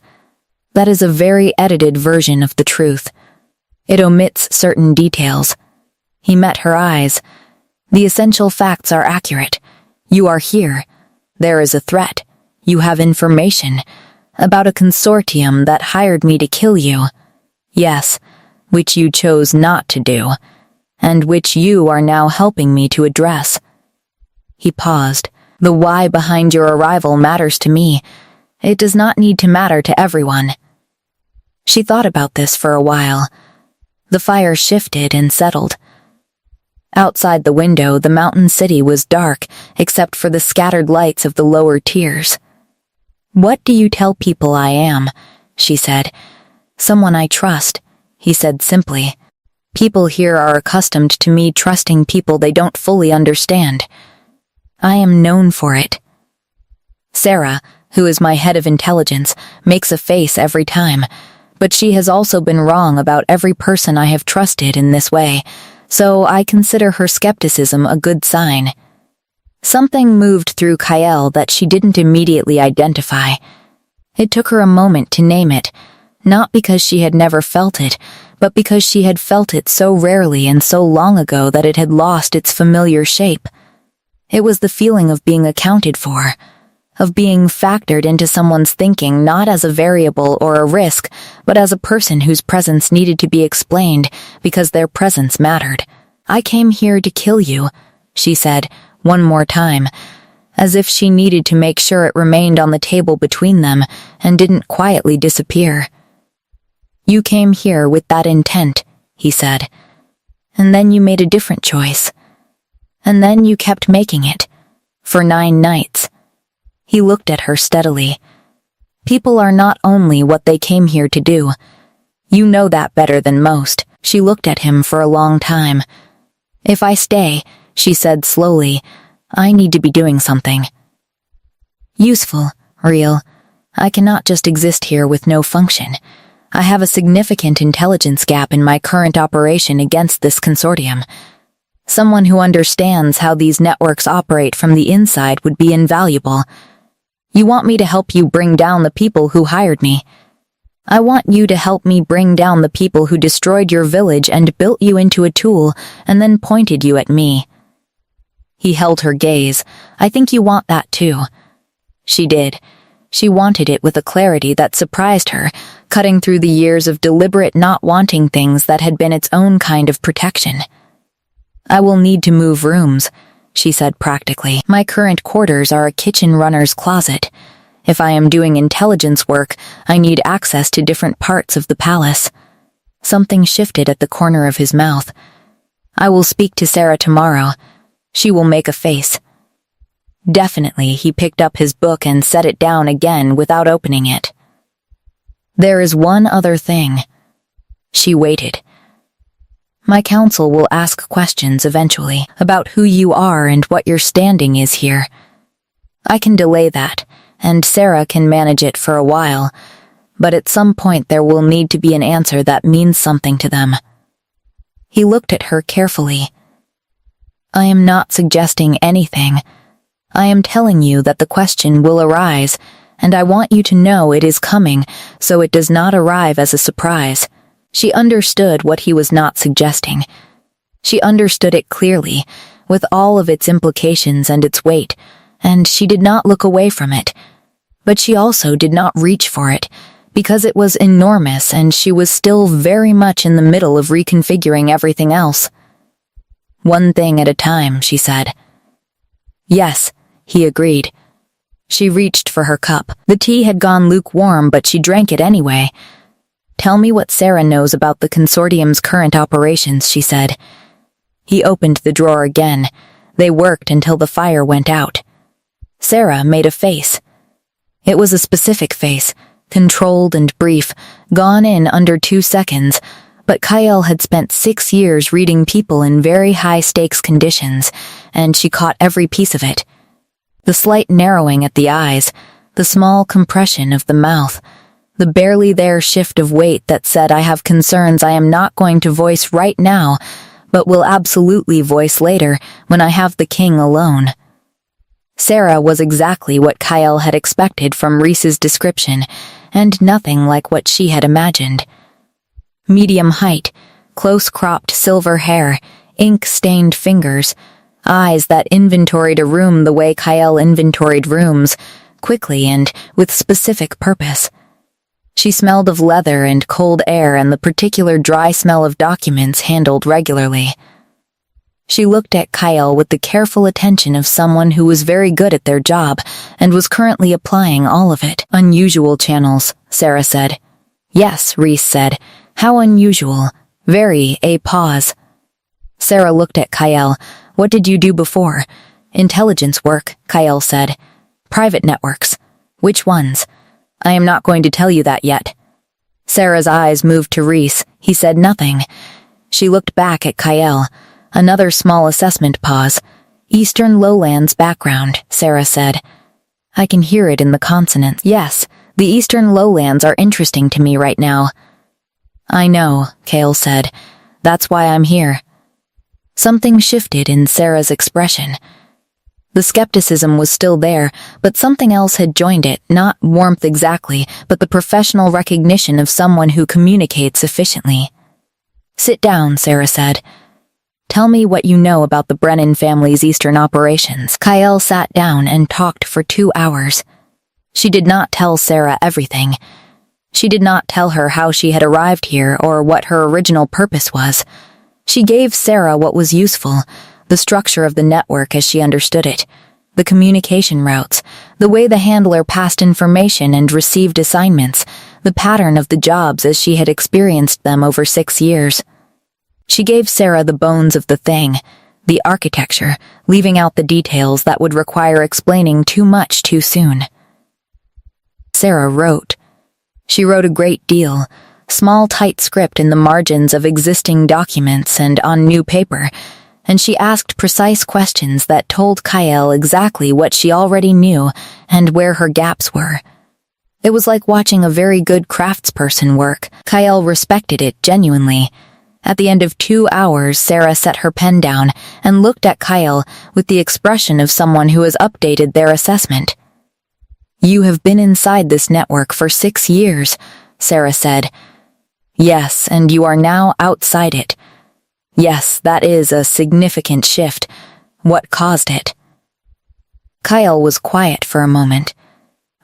That is a very edited version of the truth. It omits certain details. He met her eyes. The essential facts are accurate. You are here. There is a threat. You have information about a consortium that hired me to kill you. Yes, which you chose not to do, and which you are now helping me to address. He paused. The why behind your arrival matters to me. It does not need to matter to everyone. She thought about this for a while. The fire shifted and settled. Outside the window, the mountain city was dark, except for the scattered lights of the lower tiers. What do you tell people I am? She said. Someone I trust, he said simply. People here are accustomed to me trusting people they don't fully understand. I am known for it. Sarah, who is my head of intelligence, makes a face every time, but she has also been wrong about every person I have trusted in this way, so I consider her skepticism a good sign. Something moved through Kyle that she didn't immediately identify. It took her a moment to name it, not because she had never felt it, but because she had felt it so rarely and so long ago that it had lost its familiar shape. It was the feeling of being accounted for, of being factored into someone's thinking not as a variable or a risk, but as a person whose presence needed to be explained because their presence mattered. I came here to kill you, she said, one more time, as if she needed to make sure it remained on the table between them and didn't quietly disappear. You came here with that intent, he said. And then you made a different choice. And then you kept making it. For 9 nights. He looked at her steadily. People are not only what they came here to do. You know that better than most. She looked at him for a long time. If I stay, she said slowly, I need to be doing something. Useful, real. I cannot just exist here with no function. I have a significant intelligence gap in my current operation against this consortium. Someone who understands how these networks operate from the inside would be invaluable. You want me to help you bring down the people who hired me. I want you to help me bring down the people who destroyed your village and built you into a tool and then pointed you at me. He held her gaze. I think you want that too. She did. She wanted it with a clarity that surprised her, cutting through the years of deliberate not wanting things that had been its own kind of protection. I will need to move rooms, she said practically. My current quarters are a kitchen runner's closet. If I am doing intelligence work, I need access to different parts of the palace. Something shifted at the corner of his mouth. I will speak to Sarah tomorrow. She will make a face. Definitely, he picked up his book and set it down again without opening it. There is one other thing. She waited. My council will ask questions eventually about who you are and what your standing is here. I can delay that, and Sarah can manage it for a while, but at some point there will need to be an answer that means something to them. He looked at her carefully. I am not suggesting anything. I am telling you that the question will arise, and I want you to know it is coming, so it does not arrive as a surprise. She understood what he was not suggesting. She understood it clearly, with all of its implications and its weight, and she did not look away from it. But she also did not reach for it, because it was enormous and she was still very much in the middle of reconfiguring everything else. One thing at a time, she said. Yes, he agreed. She reached for her cup. The tea had gone lukewarm, but she drank it anyway. Tell me what Sarah knows about the consortium's current operations, she said. He opened the drawer again. They worked until the fire went out. Sarah made a face. It was a specific face, controlled and brief, gone in under 2 seconds, but Kyle had spent 6 years reading people in very high-stakes conditions, and she caught every piece of it. The slight narrowing at the eyes, the small compression of the mouth, the barely there shift of weight that said, I have concerns I am not going to voice right now, but will absolutely voice later when I have the king alone. Sarah was exactly what Kyle had expected from Reese's description, and nothing like what she had imagined. Medium height, close-cropped silver hair, ink-stained fingers, eyes that inventoried a room the way Kyle inventoried rooms, quickly and with specific purpose. She smelled of leather and cold air and the particular dry smell of documents handled regularly. She looked at Kyle with the careful attention of someone who was very good at their job and was currently applying all of it. Unusual channels, Sarah said. Yes, Reese said. How unusual. Very, a pause. Sarah looked at Kyle. What did you do before? Intelligence work, Kyle said. Private networks. Which ones? I am not going to tell you that yet. Sarah's eyes moved to Reese. He said nothing. She looked back at Kyle. Another small assessment pause. Eastern Lowlands background, Sarah said. I can hear it in the consonants. Yes, the Eastern Lowlands are interesting to me right now. I know, Kale said. That's why I'm here. Something shifted in Sarah's expression. The skepticism was still there, but something else had joined it, not warmth exactly, but the professional recognition of someone who communicates efficiently. Sit down, Sarah said. Tell me what you know about the Brennan family's Eastern operations. Kyle sat down and talked for 2 hours. She did not tell Sarah everything. She did not tell her how she had arrived here or what her original purpose was. She gave Sarah what was useful, the structure of the network as she understood it, the communication routes, the way the handler passed information and received assignments, the pattern of the jobs as she had experienced them over 6 years. She gave Sarah the bones of the thing, the architecture, leaving out the details that would require explaining too much too soon. Sarah wrote. She wrote a great deal, small tight script in the margins of existing documents and on new paper, and she asked precise questions that told Kyle exactly what she already knew and where her gaps were. It was like watching a very good craftsperson work. Kyle respected it genuinely. At the end of 2 hours, Sarah set her pen down and looked at Kyle with the expression of someone who has updated their assessment. You have been inside this network for 6 years, Sarah said. Yes, and you are now outside it. Yes, that is a significant shift. What caused it? Kyle was quiet for a moment.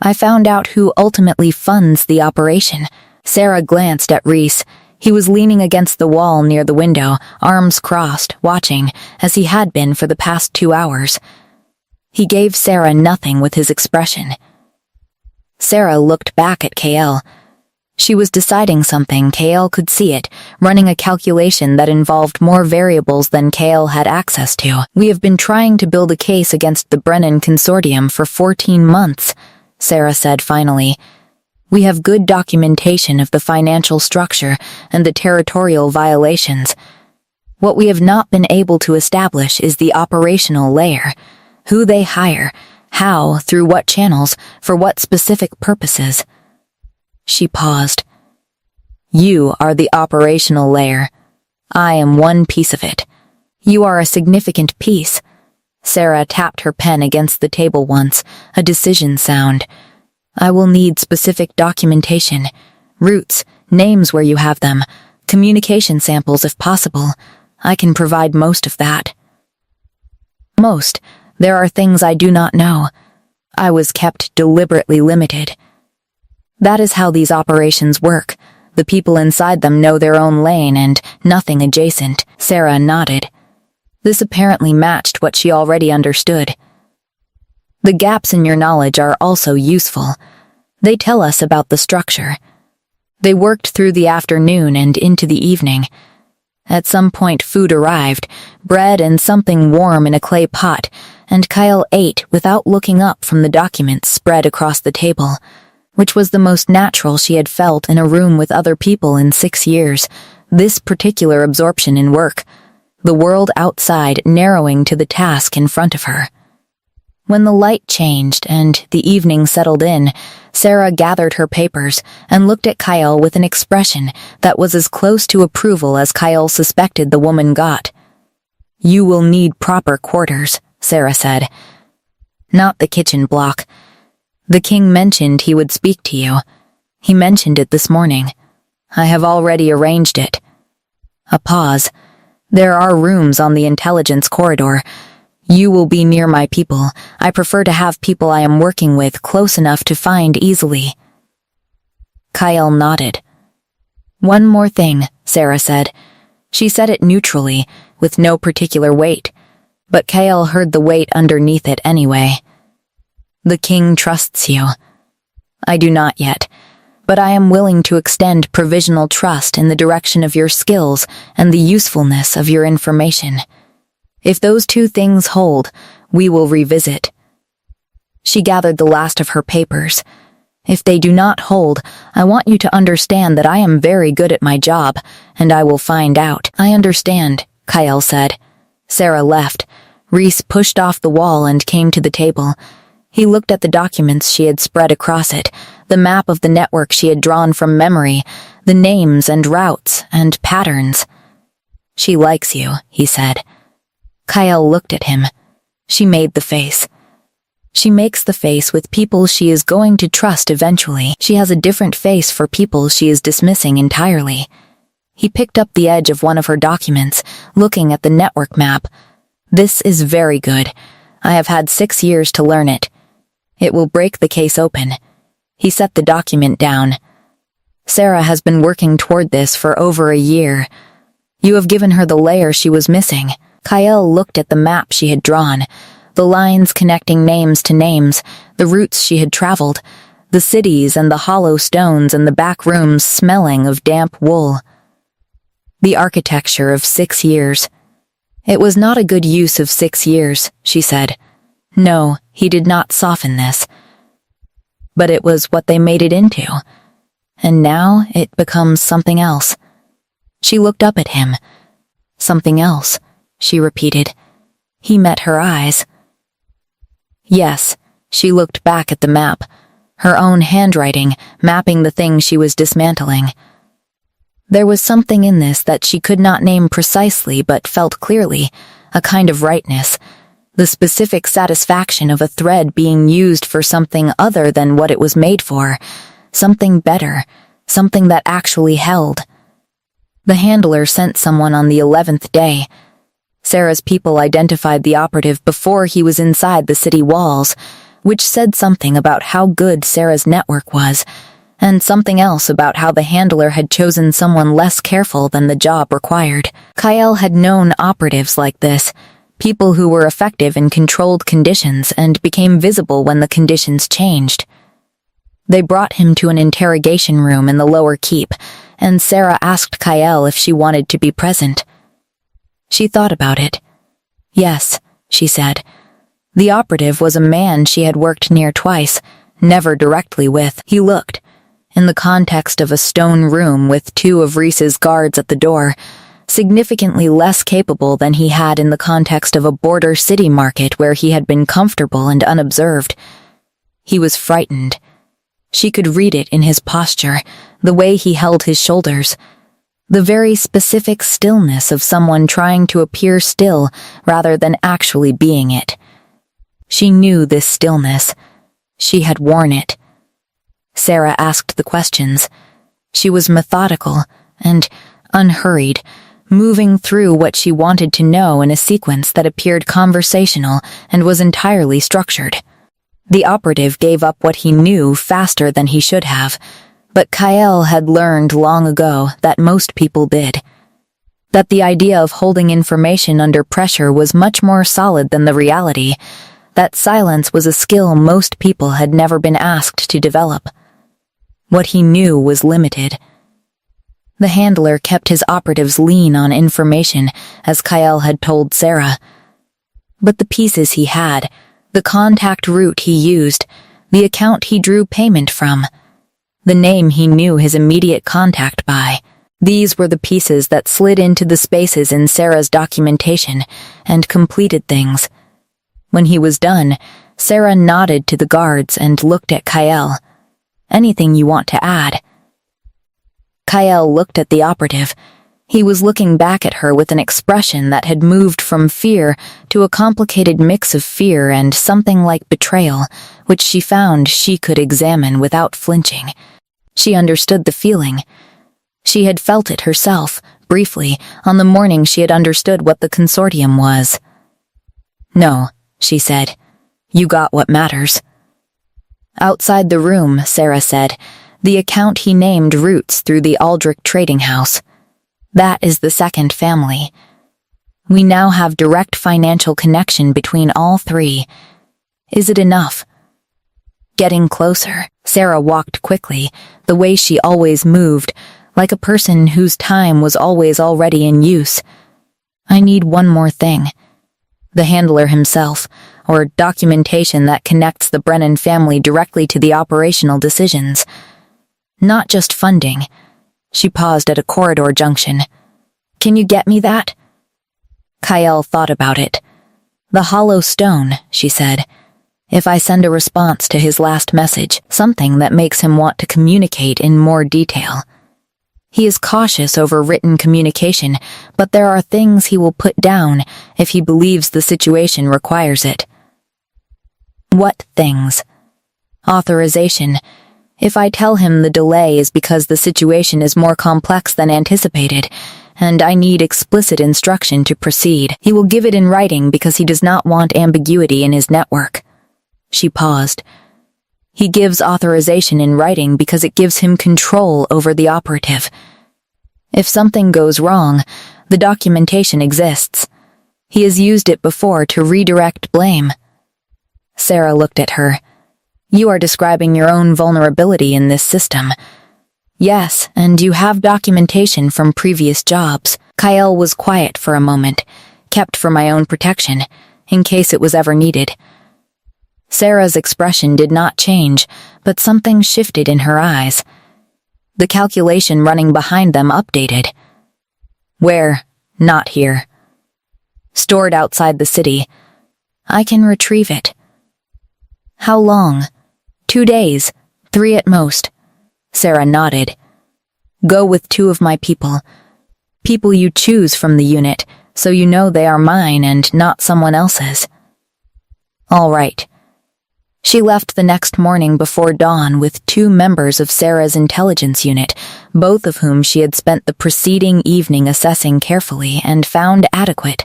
I found out who ultimately funds the operation. Sarah glanced at Reese. He was leaning against the wall near the window, arms crossed, watching, as he had been for the past 2 hours. He gave Sarah nothing with his expression. Sarah looked back at Kale. She was deciding something. Kale could see it, running a calculation that involved more variables than Kale had access to. We have been trying to build a case against the Brennan Consortium for 14 months, Sarah said finally. We have good documentation of the financial structure and the territorial violations. What we have not been able to establish is the operational layer. Who they hire, how, through what channels, for what specific purposes. She paused. You are the operational layer. I am one piece of it. You are a significant piece. Sarah tapped her pen against the table once, a decision sound. I will need specific documentation, routes, names where you have them, communication samples if possible. I can provide most of that. Most. There are things I do not know. I was kept deliberately limited. That is how these operations work. The people inside them know their own lane and nothing adjacent. Sarah nodded. This apparently matched what she already understood. The gaps in your knowledge are also useful. They tell us about the structure. They worked through the afternoon and into the evening. At some point food arrived, bread and something warm in a clay pot, and Kyle ate without looking up from the documents spread across the table, which was the most natural she had felt in a room with other people in 6 years, this particular absorption in work, the world outside narrowing to the task in front of her. When the light changed and the evening settled in, Sarah gathered her papers and looked at Kyle with an expression that was as close to approval as Kyle suspected the woman got. "You will need proper quarters," Sarah said. "Not the kitchen block. The king mentioned he would speak to you. He mentioned it this morning. I have already arranged it." A pause. "There are rooms on the intelligence corridor. You will be near my people. I prefer to have people I am working with close enough to find easily." Kyle nodded. "One more thing," Sarah said. She said it neutrally, with no particular weight, but Kyle heard the weight underneath it anyway. "The king trusts you. I do not yet, but I am willing to extend provisional trust in the direction of your skills and the usefulness of your information. If those two things hold, we will revisit." She gathered the last of her papers. "If they do not hold, I want you to understand that I am very good at my job, and I will find out." "I understand," Kyle said. Sarah left. Reese pushed off the wall and came to the table. He looked at the documents she had spread across it, the map of the network she had drawn from memory, the names and routes and patterns. "She likes you," he said. Kyle looked at him. She made the face. She makes the face with people she is going to trust eventually. She has a different face for people she is dismissing entirely. He picked up the edge of one of her documents, looking at the network map. "This is very good. I have had 6 years to learn it. It will break the case open." He set the document down. "Sarah has been working toward this for over a year. You have given her the layer she was missing." Kyle looked at the map she had drawn, the lines connecting names to names, the routes she had traveled, the cities and the hollow stones and the back rooms smelling of damp wool. The architecture of 6 years. "It was not a good use of 6 years, she said. No, he did not soften this. But it was what they made it into. And now it becomes something else. She looked up at him. "Something else," she repeated. He met her eyes. Yes, she looked back at the map, her own handwriting mapping the thing she was dismantling. There was something in this that she could not name precisely but felt clearly, a kind of rightness, the specific satisfaction of a thread being used for something other than what it was made for, something better, something that actually held. The handler sent someone on the 11th day. Sarah's people identified the operative before he was inside the city walls, which said something about how good Sarah's network was, and something else about how the handler had chosen someone less careful than the job required. Kyle had known operatives like this, people who were effective in controlled conditions and became visible when the conditions changed. They brought him to an interrogation room in the lower keep, and Sarah asked Kyle if she wanted to be present. She thought about it. Yes, she said. The operative was a man she had worked near twice, never directly with. He looked, in the context of a stone room with 2 of Reese's guards at the door, significantly less capable than he had in the context of a border city market where he had been comfortable and unobserved. He was frightened. She could read it in his posture, the way he held his shoulders, the very specific stillness of someone trying to appear still rather than actually being it. She knew this stillness. She had worn it. Sarah asked the questions. She was methodical and unhurried, moving through what she wanted to know in a sequence that appeared conversational and was entirely structured. The operative gave up what he knew faster than he should have, but Kyle had learned long ago that most people did. That the idea of holding information under pressure was much more solid than the reality, that silence was a skill most people had never been asked to develop. What he knew was limited. The handler kept his operatives lean on information, as Kyle had told Sarah. But the pieces he had, the contact route he used, the account he drew payment from, the name he knew his immediate contact by, these were the pieces that slid into the spaces in Sarah's documentation and completed things. When he was done, Sarah nodded to the guards and looked at Kyle. "Anything you want to add?" Kyle looked at the operative. He was looking back at her with an expression that had moved from fear to a complicated mix of fear and something like betrayal, which she found she could examine without flinching. She understood the feeling. She had felt it herself, briefly, on the morning she had understood what the consortium was. "No," she said. "You got what matters." Outside the room, Sarah said, "The account he named routes through the Aldrich trading house. That is the second family. We now have direct financial connection between all three. Is it enough?" Getting closer, Sarah walked quickly, the way she always moved, like a person whose time was always already in use. "I need one more thing. The handler himself, or documentation that connects the Brennan family directly to the operational decisions. Not just funding." She paused at a corridor junction. "Can you get me that?" Kyle thought about it. "The hollow stone," she said. "If I send a response to his last message, something that makes him want to communicate in more detail. He is cautious over written communication, but there are things he will put down if he believes the situation requires it." "What things?" "Authorization. If I tell him the delay is because the situation is more complex than anticipated, and I need explicit instruction to proceed, he will give it in writing because he does not want ambiguity in his network." She paused. "He gives authorization in writing because it gives him control over the operative. If something goes wrong, the documentation exists. He has used it before to redirect blame." Sarah looked at her. "You are describing your own vulnerability in this system." "Yes, and you have documentation from previous jobs." Kyle was quiet for a moment, kept for my own protection, in case it was ever needed. Sarah's expression did not change, but something shifted in her eyes. The calculation running behind them updated. "Where? Not here. Stored outside the city. I can retrieve it." "How long?" 2 days, 3 at most." Sarah nodded. "Go with 2 of my people. People you choose from the unit, so you know they are mine and not someone else's." "All right." She left the next morning before dawn with 2 members of Sarah's intelligence unit, both of whom she had spent the preceding evening assessing carefully and found adequate,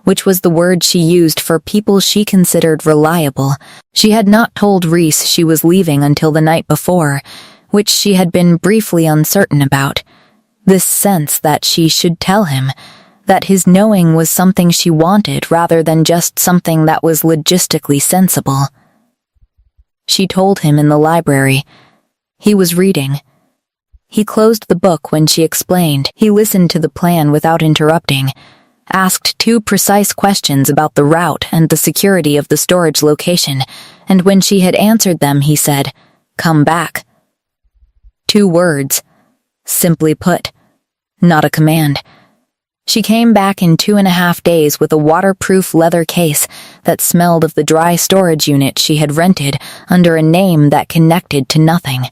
which was the word she used for people she considered reliable. She had not told Reese she was leaving until the night before, which she had been briefly uncertain about. This sense that she should tell him, that his knowing was something she wanted rather than just something that was logistically sensible. She told him in the library. He was reading. He closed the book when she explained. He listened to the plan without interrupting, asked 2 precise questions about the route and the security of the storage location, and when she had answered them, he said, "Come back." 2 words. Simply put. Not a command. She came back in 2.5 days with a waterproof leather case that smelled of the dry storage unit she had rented under a name that connected to nothing.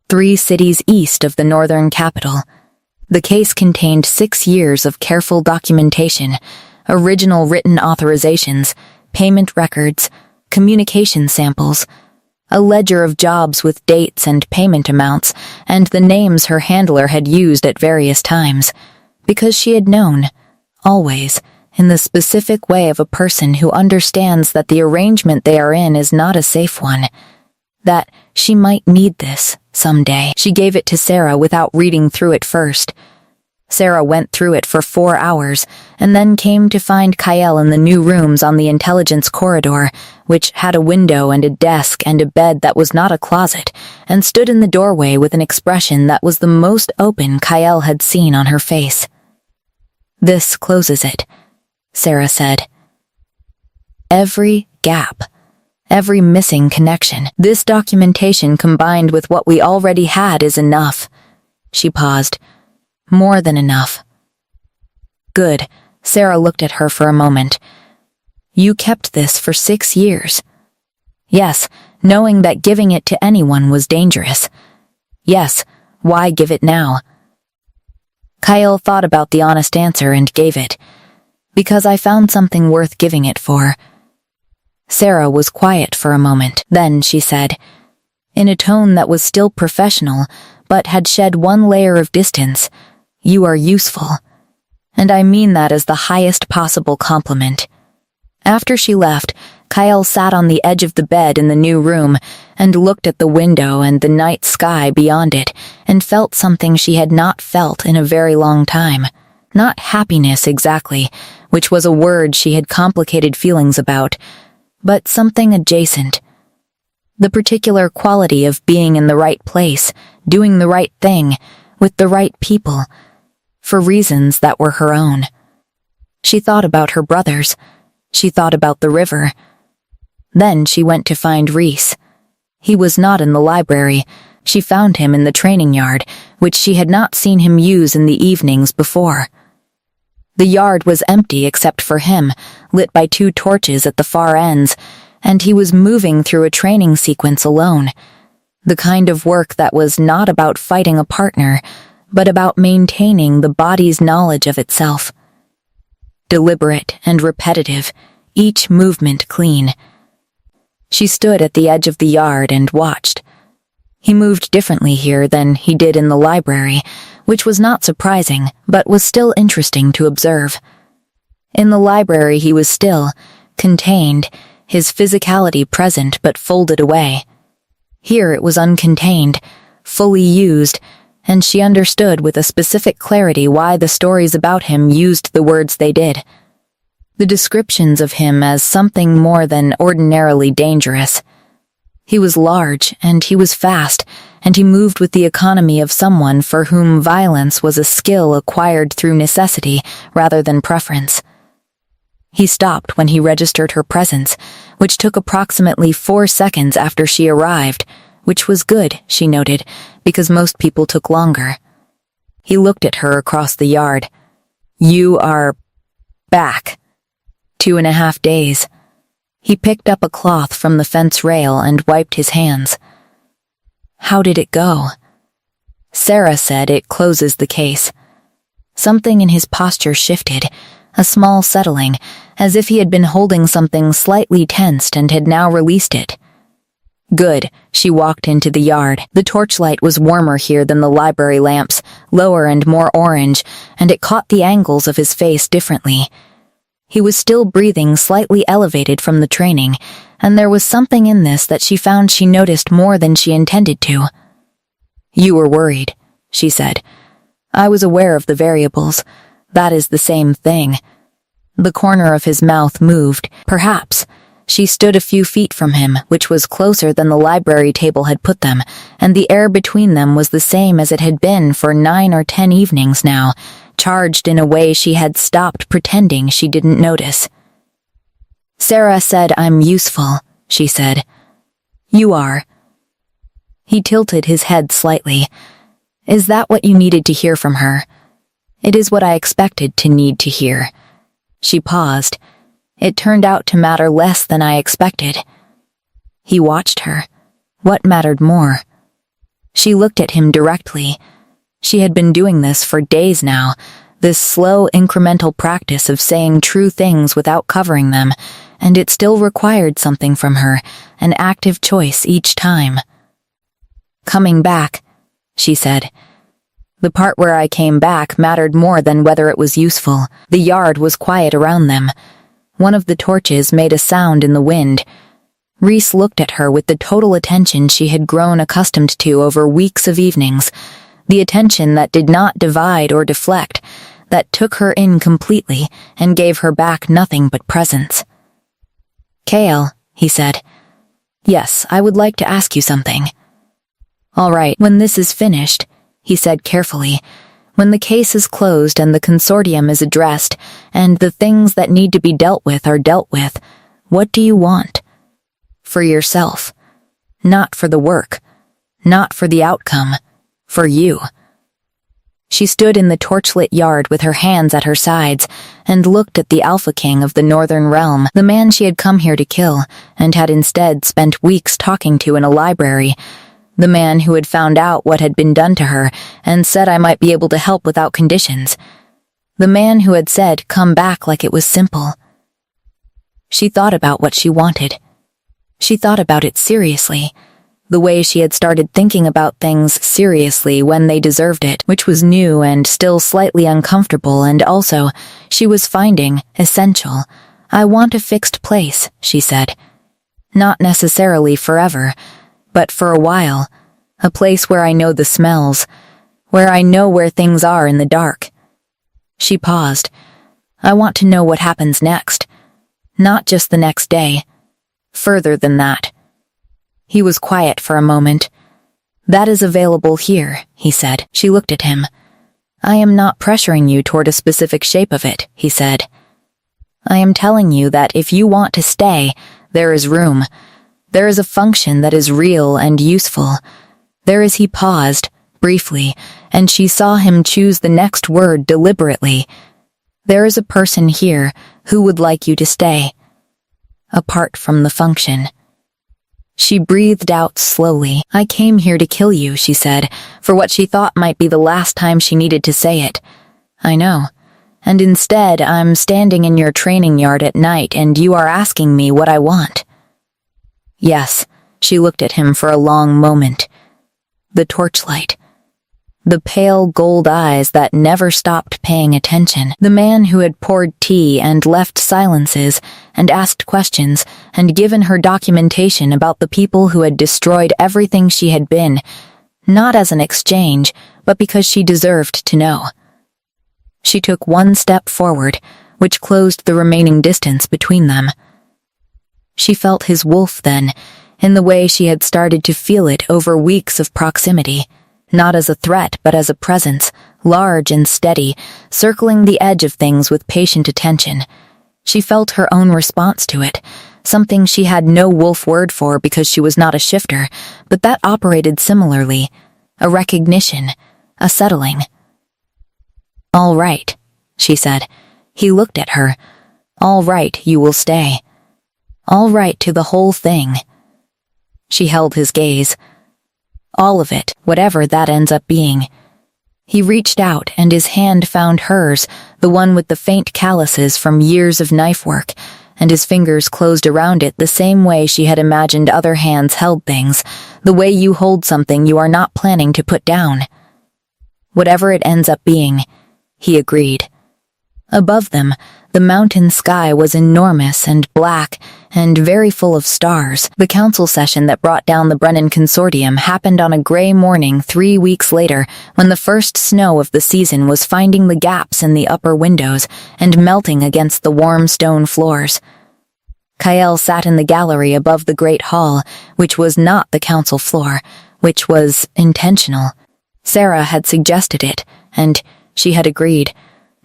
3 cities east of the northern capital. The case contained 6 years of careful documentation, original written authorizations, payment records, communication samples, a ledger of jobs with dates and payment amounts, and the names her handler had used at various times, because she had known, always, in the specific way of a person who understands that the arrangement they are in is not a safe one, that she might need this someday. She gave it to Sarah without reading through it first. Sarah went through it for 4 hours, and then came to find Kyle in the new rooms on the intelligence corridor, which had a window and a desk and a bed that was not a closet, and stood in the doorway with an expression that was the most open Kyle had seen on her face. "This closes it," Sarah said. "Every gap. Every missing connection. This documentation combined with what we already had is enough." She paused. "More than enough." "Good." Sarah looked at her for a moment. "You kept this for 6 years." "Yes, knowing that giving it to anyone was dangerous." "Yes, why give it now?" Kyle thought about the honest answer and gave it. "Because I found something worth giving it for." Sarah was quiet for a moment. Then she said, in a tone that was still professional, but had shed one layer of distance, "You are useful. And I mean that as the highest possible compliment." After she left, Kyle sat on the edge of the bed in the new room and looked at the window and the night sky beyond it and felt something she had not felt in a very long time. Not happiness exactly, which was a word she had complicated feelings about, but something adjacent. The particular quality of being in the right place, doing the right thing, with the right people, for reasons that were her own. She thought about her brothers. She thought about the river. Then she went to find Reese. He was not in the library. She found him in the training yard, which she had not seen him use in the evenings before. The yard was empty except for him, lit by 2 torches at the far ends, and he was moving through a training sequence alone. The kind of work that was not about fighting a partner, but about maintaining the body's knowledge of itself. Deliberate and repetitive, each movement clean. She stood at the edge of the yard and watched. He moved differently here than he did in the library, which was not surprising, but was still interesting to observe. In the library he was still, contained, his physicality present but folded away. Here it was uncontained, fully used, and she understood with a specific clarity why the stories about him used the words they did. The descriptions of him as something more than ordinarily dangerous. He was large, and he was fast, and he moved with the economy of someone for whom violence was a skill acquired through necessity rather than preference. He stopped when he registered her presence, which took approximately 4 seconds after she arrived, which was good, she noted, because most people took longer. He looked at her across the yard. "You are back. 2.5 days. He picked up a cloth from the fence rail and wiped his hands. "How did it go?" Sarah said it closes the case. Something in his posture shifted, a small settling, as if he had been holding something slightly tensed and had now released it. Good. She walked into the yard. The torchlight was warmer here than the library lamps, lower and more orange, and it caught the angles of his face differently. He was still breathing slightly elevated from the training, and there was something in this that she found she noticed more than she intended to. "You were worried," she said. "I was aware of the variables. That is the same thing." The corner of his mouth moved. Perhaps. She stood a few feet from him, which was closer than the library table had put them, and the air between them was the same as it had been for 9 or 10 evenings now, charged in a way she had stopped pretending she didn't notice. "Sarah said I'm useful," she said. "You are." He tilted his head slightly. "Is that what you needed to hear from her?" "It is what I expected to need to hear." She paused. It turned out to matter less than I expected. He watched her. What mattered more? She looked at him directly. She had been doing this for days now, this slow, incremental practice of saying true things without covering them, and it still required something from her, an active choice each time. "Coming back," she said. The part where I came back mattered more than whether it was useful. The yard was quiet around them. One of the torches made a sound in the wind. Reese looked at her with the total attention she had grown accustomed to over weeks of evenings, the attention that did not divide or deflect, that took her in completely and gave her back nothing but presence. "Kale," he said. "Yes, I would like to ask you something." "All right, when this is finished," he said carefully, "when the case is closed and the consortium is addressed and the things that need to be dealt with are dealt with, what do you want? For yourself. Not for the work. Not for the outcome. For you." She stood in the torchlit yard with her hands at her sides and looked at the Alpha King of the Northern Realm, the man she had come here to kill and had instead spent weeks talking to in a library, the man who had found out what had been done to her and said I might be able to help without conditions, the man who had said come back like it was simple. She thought about what she wanted. She thought about it seriously, the way she had started thinking about things seriously when they deserved it, which was new and still slightly uncomfortable, and also, she was finding, essential. "I want a fixed place," she said. "Not necessarily forever, but for a while. A place where I know the smells, where I know where things are in the dark." She paused. "I want to know what happens next. Not just the next day. Further than that." He was quiet for a moment. "That is available here," he said. She looked at him. "I am not pressuring you toward a specific shape of it," he said. "I am telling you that if you want to stay, there is room. There is a function that is real and useful. There is." He paused, briefly, and she saw him choose the next word deliberately. "There is a person here who would like you to stay. Apart from the function." She breathed out slowly. "I came here to kill you," she said, for what she thought might be the last time she needed to say it. "I know. And instead, I'm standing in your training yard at night and you are asking me what I want." "Yes." She looked at him for a long moment. The torchlight. The pale gold eyes that never stopped paying attention. The man who had poured tea and left silences and asked questions and given her documentation about the people who had destroyed everything she had been, not as an exchange, but because she deserved to know. She took one step forward, which closed the remaining distance between them. She felt his wolf then, in the way she had started to feel it over weeks of proximity. Not as a threat, but as a presence, large and steady, circling the edge of things with patient attention. She felt her own response to it, something she had no wolf word for because she was not a shifter, but that operated similarly. A recognition, a settling. "All right," she said. He looked at her. "All right, you will stay. All right to the whole thing." She held his gaze. "All of it, whatever that ends up being." He reached out and his hand found hers, the one with the faint calluses from years of knife work, and his fingers closed around it the same way she had imagined other hands held things, the way you hold something you are not planning to put down. "Whatever it ends up being," he agreed. Above them, the mountain sky was enormous and black and very full of stars. The council session that brought down the Brennan Consortium happened on a gray morning 3 weeks later, when the first snow of the season was finding the gaps in the upper windows and melting against the warm stone floors. Kyle sat in the gallery above the great hall, which was not the council floor, which was intentional. Sarah had suggested it, and she had agreed.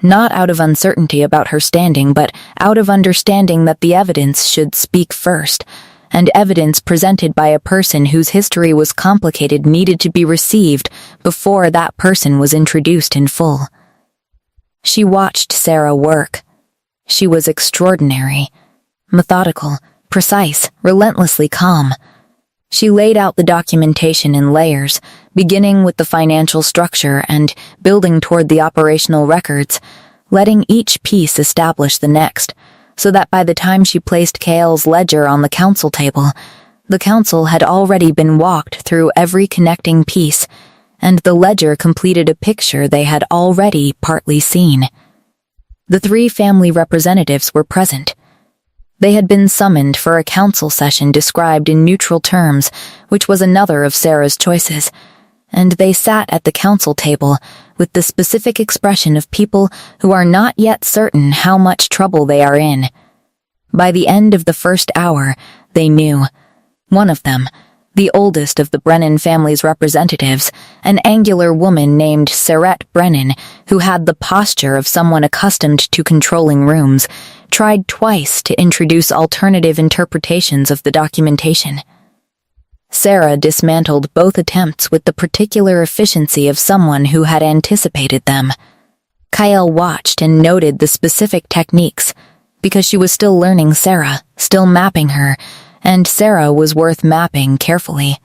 Not out of uncertainty about her standing, but out of understanding that the evidence should speak first, and evidence presented by a person whose history was complicated needed to be received before that person was introduced in full. She watched Sarah work. She was extraordinary, methodical, precise, relentlessly calm. She laid out the documentation in layers, beginning with the financial structure and building toward the operational records, letting each piece establish the next, so that by the time she placed Kale's ledger on the council table, the council had already been walked through every connecting piece, and the ledger completed a picture they had already partly seen. The 3 family representatives were present. They had been summoned for a council session described in neutral terms, which was another of Sarah's choices. and they sat at the council table with the specific expression of people who are not yet certain how much trouble they are in. By the end of the first hour, they knew. One of them, the oldest of the Brennan family's representatives, an angular woman named Sarette Brennan, who had the posture of someone accustomed to controlling rooms, tried twice to introduce alternative interpretations of the documentation. Sarah dismantled both attempts with the particular efficiency of someone who had anticipated them. Kyle watched and noted the specific techniques, because she was still learning Sarah, still mapping her, and Sarah was worth mapping carefully.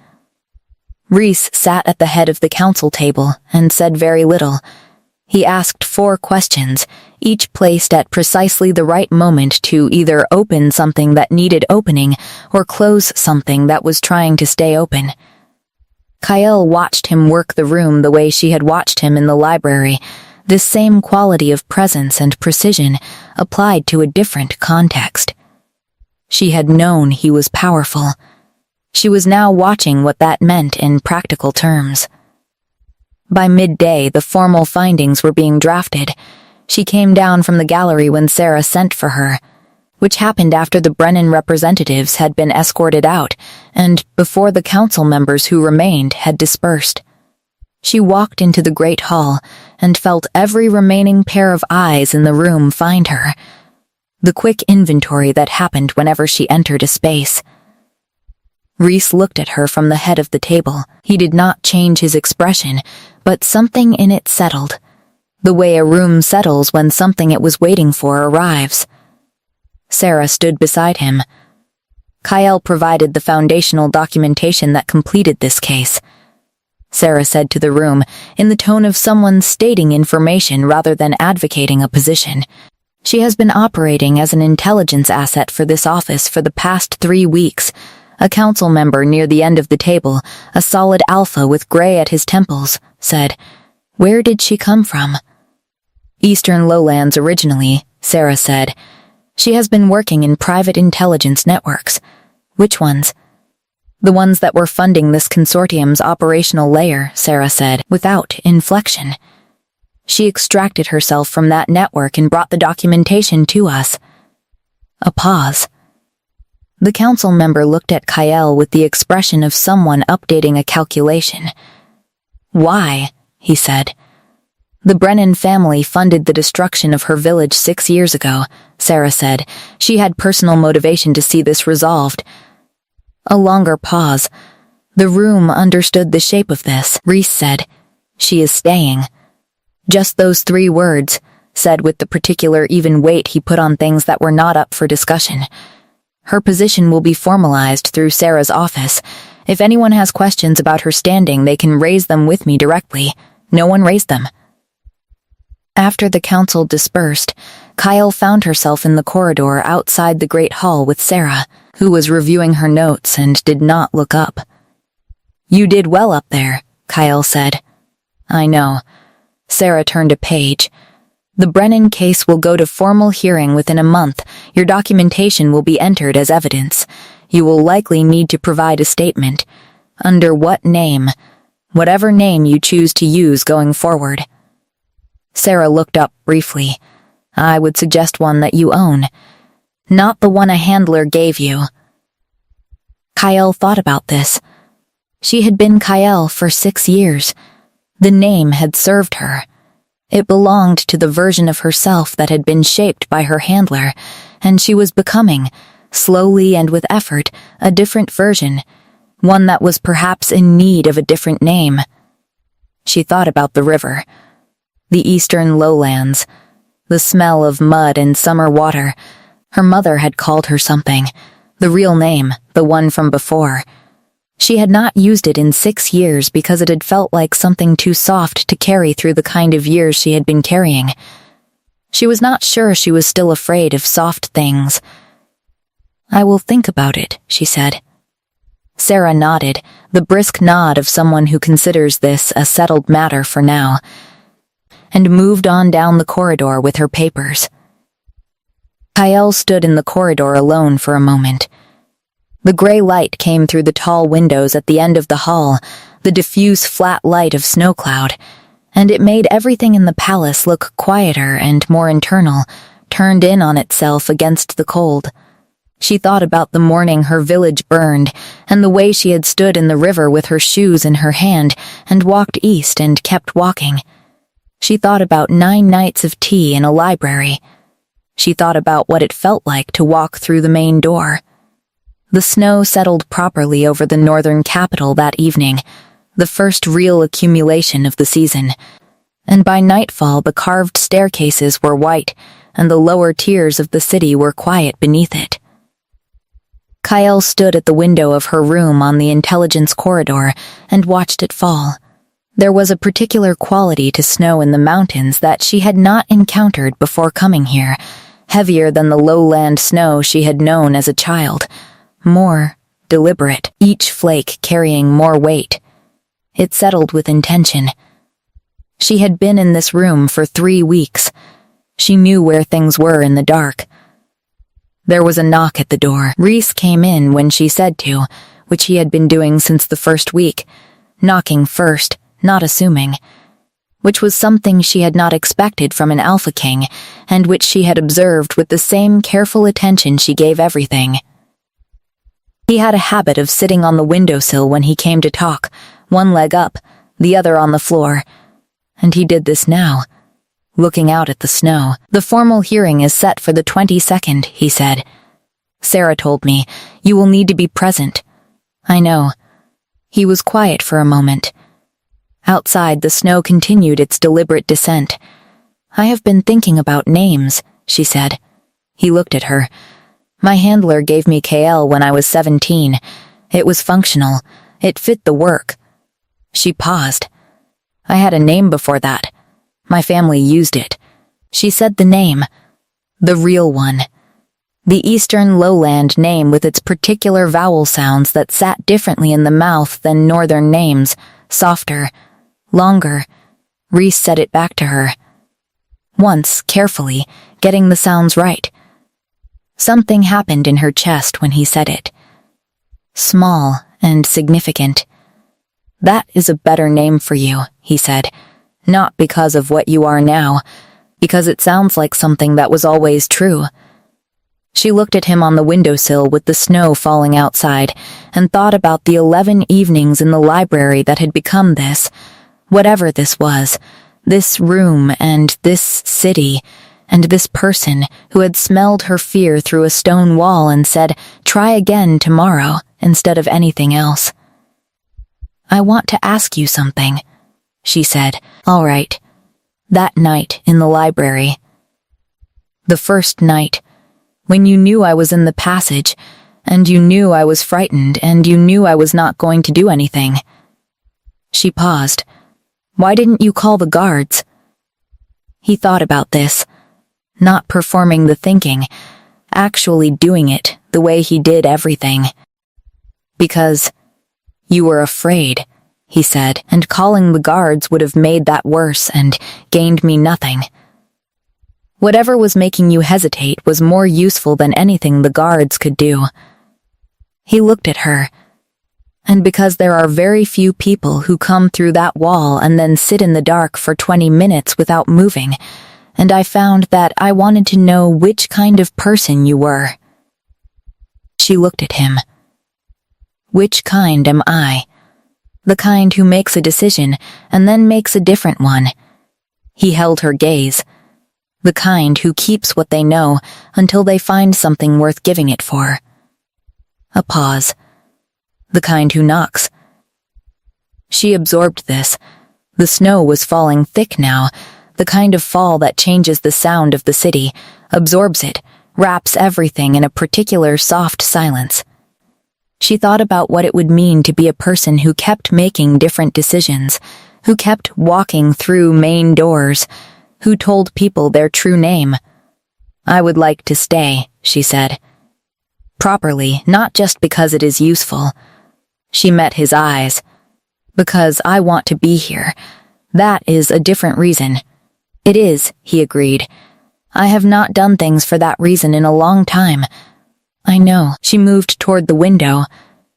Reese sat at the head of the council table and said very little. He asked 4 questions, each placed at precisely the right moment to either open something that needed opening or close something that was trying to stay open. Kyle watched him work the room the way she had watched him in the library, this same quality of presence and precision applied to a different context. She had known he was powerful. She was now watching what that meant in practical terms. By midday, the formal findings were being drafted. She came down from the gallery when Sarah sent for her, which happened after the Brennan representatives had been escorted out and before the council members who remained had dispersed. She walked into the great hall and felt every remaining pair of eyes in the room find her. The quick inventory that happened whenever she entered a space. Reese looked at her from the head of the table. He did not change his expression, but something in it settled. The way a room settles when something it was waiting for arrives. Sarah stood beside him. Kyle provided the foundational documentation that completed this case. Sarah said to the room, in the tone of someone stating information rather than advocating a position. She has been operating as an intelligence asset for this office for the past 3 weeks. A council member near the end of the table, a solid alpha with gray at his temples, said, "Where did she come from?" "Eastern Lowlands originally," Sarah said. "She has been working in private intelligence networks." "Which ones?" "The ones that were funding this consortium's operational layer," Sarah said, without inflection. "She extracted herself from that network and brought the documentation to us." A pause. The council member looked at Kyle with the expression of someone updating a calculation. "Why?" he said. "The Brennan family funded the destruction of her village 6 years ago," Sarah said. "She had personal motivation to see this resolved." A longer pause. The room understood the shape of this. Reese said, "She is staying." Just those 3 words, said with the particular even weight he put on things that were not up for discussion. Her position will be formalized through Sarah's office. If anyone has questions about her standing, they can raise them with me directly. No one raised them. After the council dispersed, Kyle found herself in the corridor outside the great hall with Sarah, who was reviewing her notes and did not look up. "You did well up there," Kyle said. "I know." Sarah turned a page. "The Brennan case will go to formal hearing within a month. Your documentation will be entered as evidence. You will likely need to provide a statement. Under what name? Whatever name you choose to use going forward." Sarah looked up briefly. "I would suggest one that you own. Not the one a handler gave you." Kyle thought about this. She had been Kyle for 6 years. The name had served her. It belonged to the version of herself that had been shaped by her handler, and she was becoming, slowly and with effort, a different version, one that was perhaps in need of a different name. She thought about the river, the eastern lowlands, the smell of mud and summer water. Her mother had called her something, the real name, the one from before. She had not used it in 6 years because it had felt like something too soft to carry through the kind of years she had been carrying. She was not sure she was still afraid of soft things. "I will think about it," she said. Sarah nodded, the brisk nod of someone who considers this a settled matter for now, and moved on down the corridor with her papers. Kyle stood in the corridor alone for a moment. The gray light came through the tall windows at the end of the hall, the diffuse flat light of snow cloud, and it made everything in the palace look quieter and more internal, turned in on itself against the cold. She thought about the morning her village burned, and the way she had stood in the river with her shoes in her hand and walked east and kept walking. She thought about 9 nights of tea in a library. She thought about what it felt like to walk through the main door. The snow settled properly over the northern capital that evening, the first real accumulation of the season, and by nightfall the carved staircases were white, and the lower tiers of the city were quiet beneath it. Kyle stood at the window of her room on the intelligence corridor and watched it fall. There was a particular quality to snow in the mountains that she had not encountered before coming here, heavier than the lowland snow she had known as a child, more deliberate, each flake carrying more weight. It settled with intention. She had been in this room for 3 weeks. She knew where things were in the dark. There was a knock at the door. Reese came in when she said to, which he had been doing since the first week, knocking first, not assuming, which was something she had not expected from an Alpha King, and which she had observed with the same careful attention she gave everything. He had a habit of sitting on the windowsill when he came to talk, one leg up, the other on the floor, and he did this now, looking out at the snow. "The formal hearing is set for the 22nd, he said. "Sarah told me, you will need to be present." "I know." He was quiet for a moment. Outside, the snow continued its deliberate descent. "I have been thinking about names," she said. He looked at her. "My handler gave me KL when I was 17. It was functional. It fit the work." She paused. "I had a name before that. My family used it." She said the name. The real one. The Eastern Lowland name with its particular vowel sounds that sat differently in the mouth than Northern names, softer, longer. Reese said it back to her. Once, carefully, getting the sounds right. Something happened in her chest when he said it. Small and significant. "That is a better name for you," he said. "Not because of what you are now, because it sounds like something that was always true." She looked at him on the windowsill with the snow falling outside and thought about the 11 evenings in the library that had become this, whatever this was, this room and this city, and this person who had smelled her fear through a stone wall and said, "Try again tomorrow," instead of anything else. "I want to ask you something," she said. "All right." That night in the library. The first night, when you knew I was in the passage, and you knew I was frightened, and you knew I was not going to do anything. She paused. "Why didn't you call the guards?" He thought about this, not performing the thinking, actually doing it the way he did everything. "Because you were afraid," he said, "and calling the guards would have made that worse and gained me nothing. Whatever was making you hesitate was more useful than anything the guards could do." He looked at her. "And because there are very few people who come through that wall and then sit in the dark for 20 minutes without moving, and I found that I wanted to know which kind of person you were." She looked at him. "Which kind am I? The kind who makes a decision and then makes a different one." He held her gaze. "The kind who keeps what they know until they find something worth giving it for." A pause. "The kind who knocks." She absorbed this. The snow was falling thick now, the kind of fall that changes the sound of the city, absorbs it, wraps everything in a particular soft silence. She thought about what it would mean to be a person who kept making different decisions, who kept walking through main doors, who told people their true name. "I would like to stay," she said. "Properly, not just because it is useful." She met his eyes. "Because I want to be here. That is a different reason." "It is," he agreed. "I have not done things for that reason in a long time." "I know." She moved toward the window,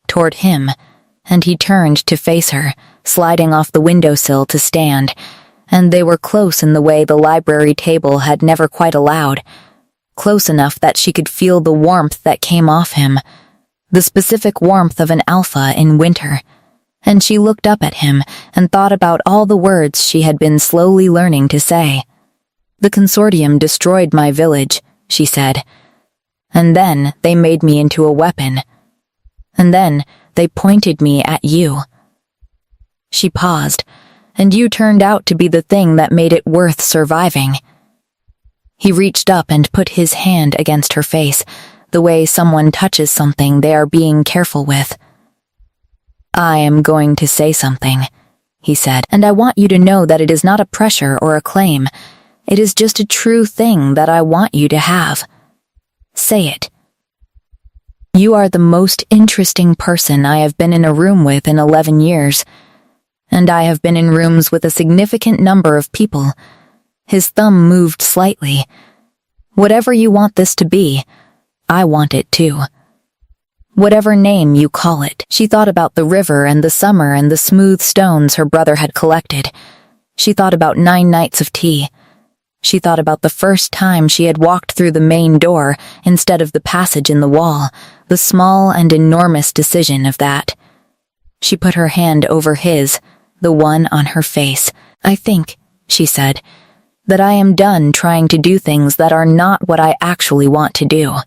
toward him, and he turned to face her, sliding off the windowsill to stand, and they were close in the way the library table had never quite allowed, close enough that she could feel the warmth that came off him, the specific warmth of an alpha in winter. And she looked up at him and thought about all the words she had been slowly learning to say. "The consortium destroyed my village," she said. "And then they made me into a weapon. And then they pointed me at you." She paused, "And you turned out to be the thing that made it worth surviving." He reached up and put his hand against her face, the way someone touches something they are being careful with. "I am going to say something," he said, "and I want you to know that it is not a pressure or a claim. It is just a true thing that I want you to have. Say it." "You are the most interesting person I have been in a room with in 11 years, and I have been in rooms with a significant number of people." His thumb moved slightly. "Whatever you want this to be, I want it too. Whatever name you call it." She thought about the river and the summer and the smooth stones her brother had collected. She thought about 9 nights of tea. She thought about the first time she had walked through the main door instead of the passage in the wall, the small and enormous decision of that. She put her hand over his, the one on her face. "I think," she said, "that I am done trying to do things that are not what I actually want to do."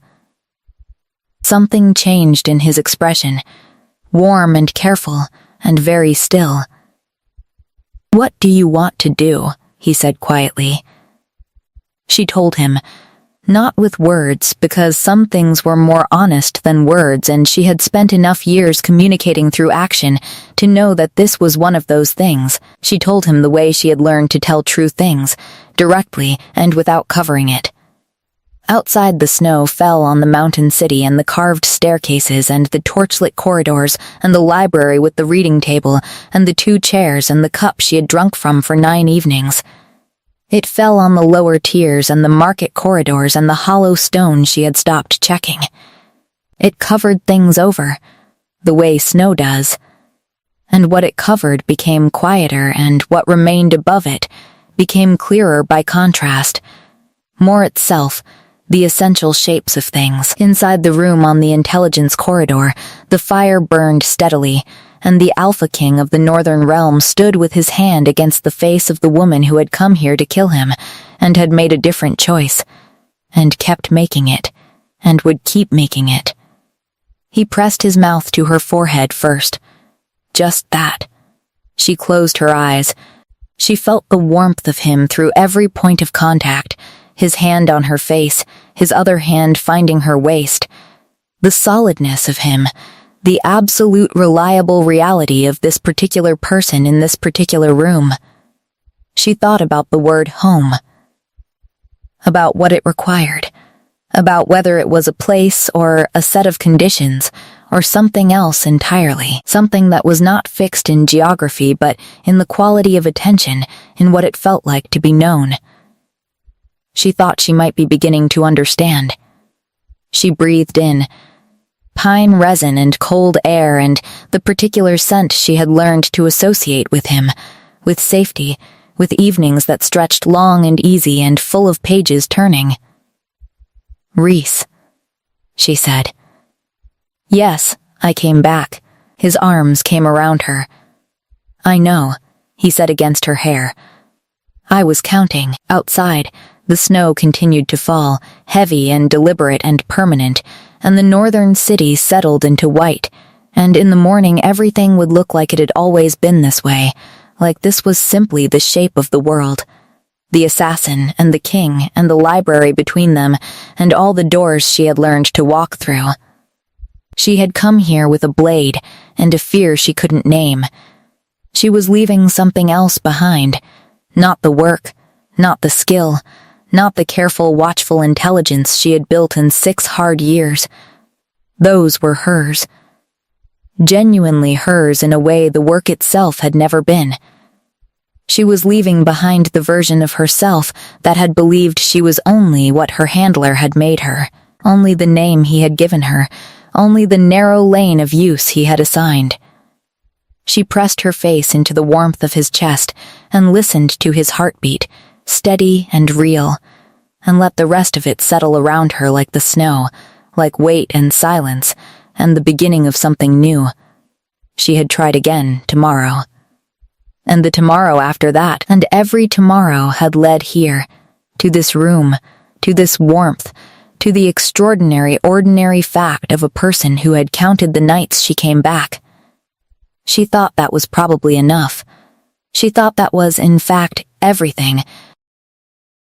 Something changed in his expression, warm and careful and very still. "What do you want to do?" he said quietly. She told him, not with words, because some things were more honest than words, and she had spent enough years communicating through action to know that this was one of those things. She told him the way she had learned to tell true things, directly and without covering it. Outside, the snow fell on the mountain city and the carved staircases and the torchlit corridors and the library with the reading table and the 2 chairs and the cup she had drunk from for 9 evenings. It fell on the lower tiers and the market corridors and the hollow stone she had stopped checking. It covered things over, the way snow does. And what it covered became quieter, and what remained above it became clearer by contrast. More itself, the essential shapes of things. Inside the room on the intelligence corridor, the fire burned steadily, and the Alpha King of the Northern Realm stood with his hand against the face of the woman who had come here to kill him, and had made a different choice, and kept making it, and would keep making it. He pressed his mouth to her forehead first. Just that. She closed her eyes. She felt the warmth of him through every point of contact, his hand on her face, his other hand finding her waist. The solidness of him, the absolute reliable reality of this particular person in this particular room. She thought about the word home, about what it required, about whether it was a place or a set of conditions or something else entirely, something that was not fixed in geography but in the quality of attention, in what it felt like to be known. She thought she might be beginning to understand. She breathed in pine resin and cold air and the particular scent she had learned to associate with him, with safety, with evenings that stretched long and easy and full of pages turning. "Reese," she said. "Yes, I came back." His arms came around her. "I know," he said against her hair. "I was counting." Outside, the snow continued to fall, heavy and deliberate and permanent, and the northern city settled into white, and in the morning everything would look like it had always been this way, like this was simply the shape of the world. The assassin and the king and the library between them, and all the doors she had learned to walk through. She had come here with a blade and a fear she couldn't name. She was leaving something else behind, not the work, not the skill, not the careful, watchful intelligence she had built in 6 hard years. Those were hers. Genuinely hers in a way the work itself had never been. She was leaving behind the version of herself that had believed she was only what her handler had made her, only the name he had given her, only the narrow lane of use he had assigned. She pressed her face into the warmth of his chest and listened to his heartbeat, steady and real, and let the rest of it settle around her like the snow, like weight and silence, and the beginning of something new. She had tried again tomorrow. And the tomorrow after that, and every tomorrow had led here, to this room, to this warmth, to the extraordinary, ordinary fact of a person who had counted the nights she came back. She thought that was probably enough. She thought that was, in fact, everything,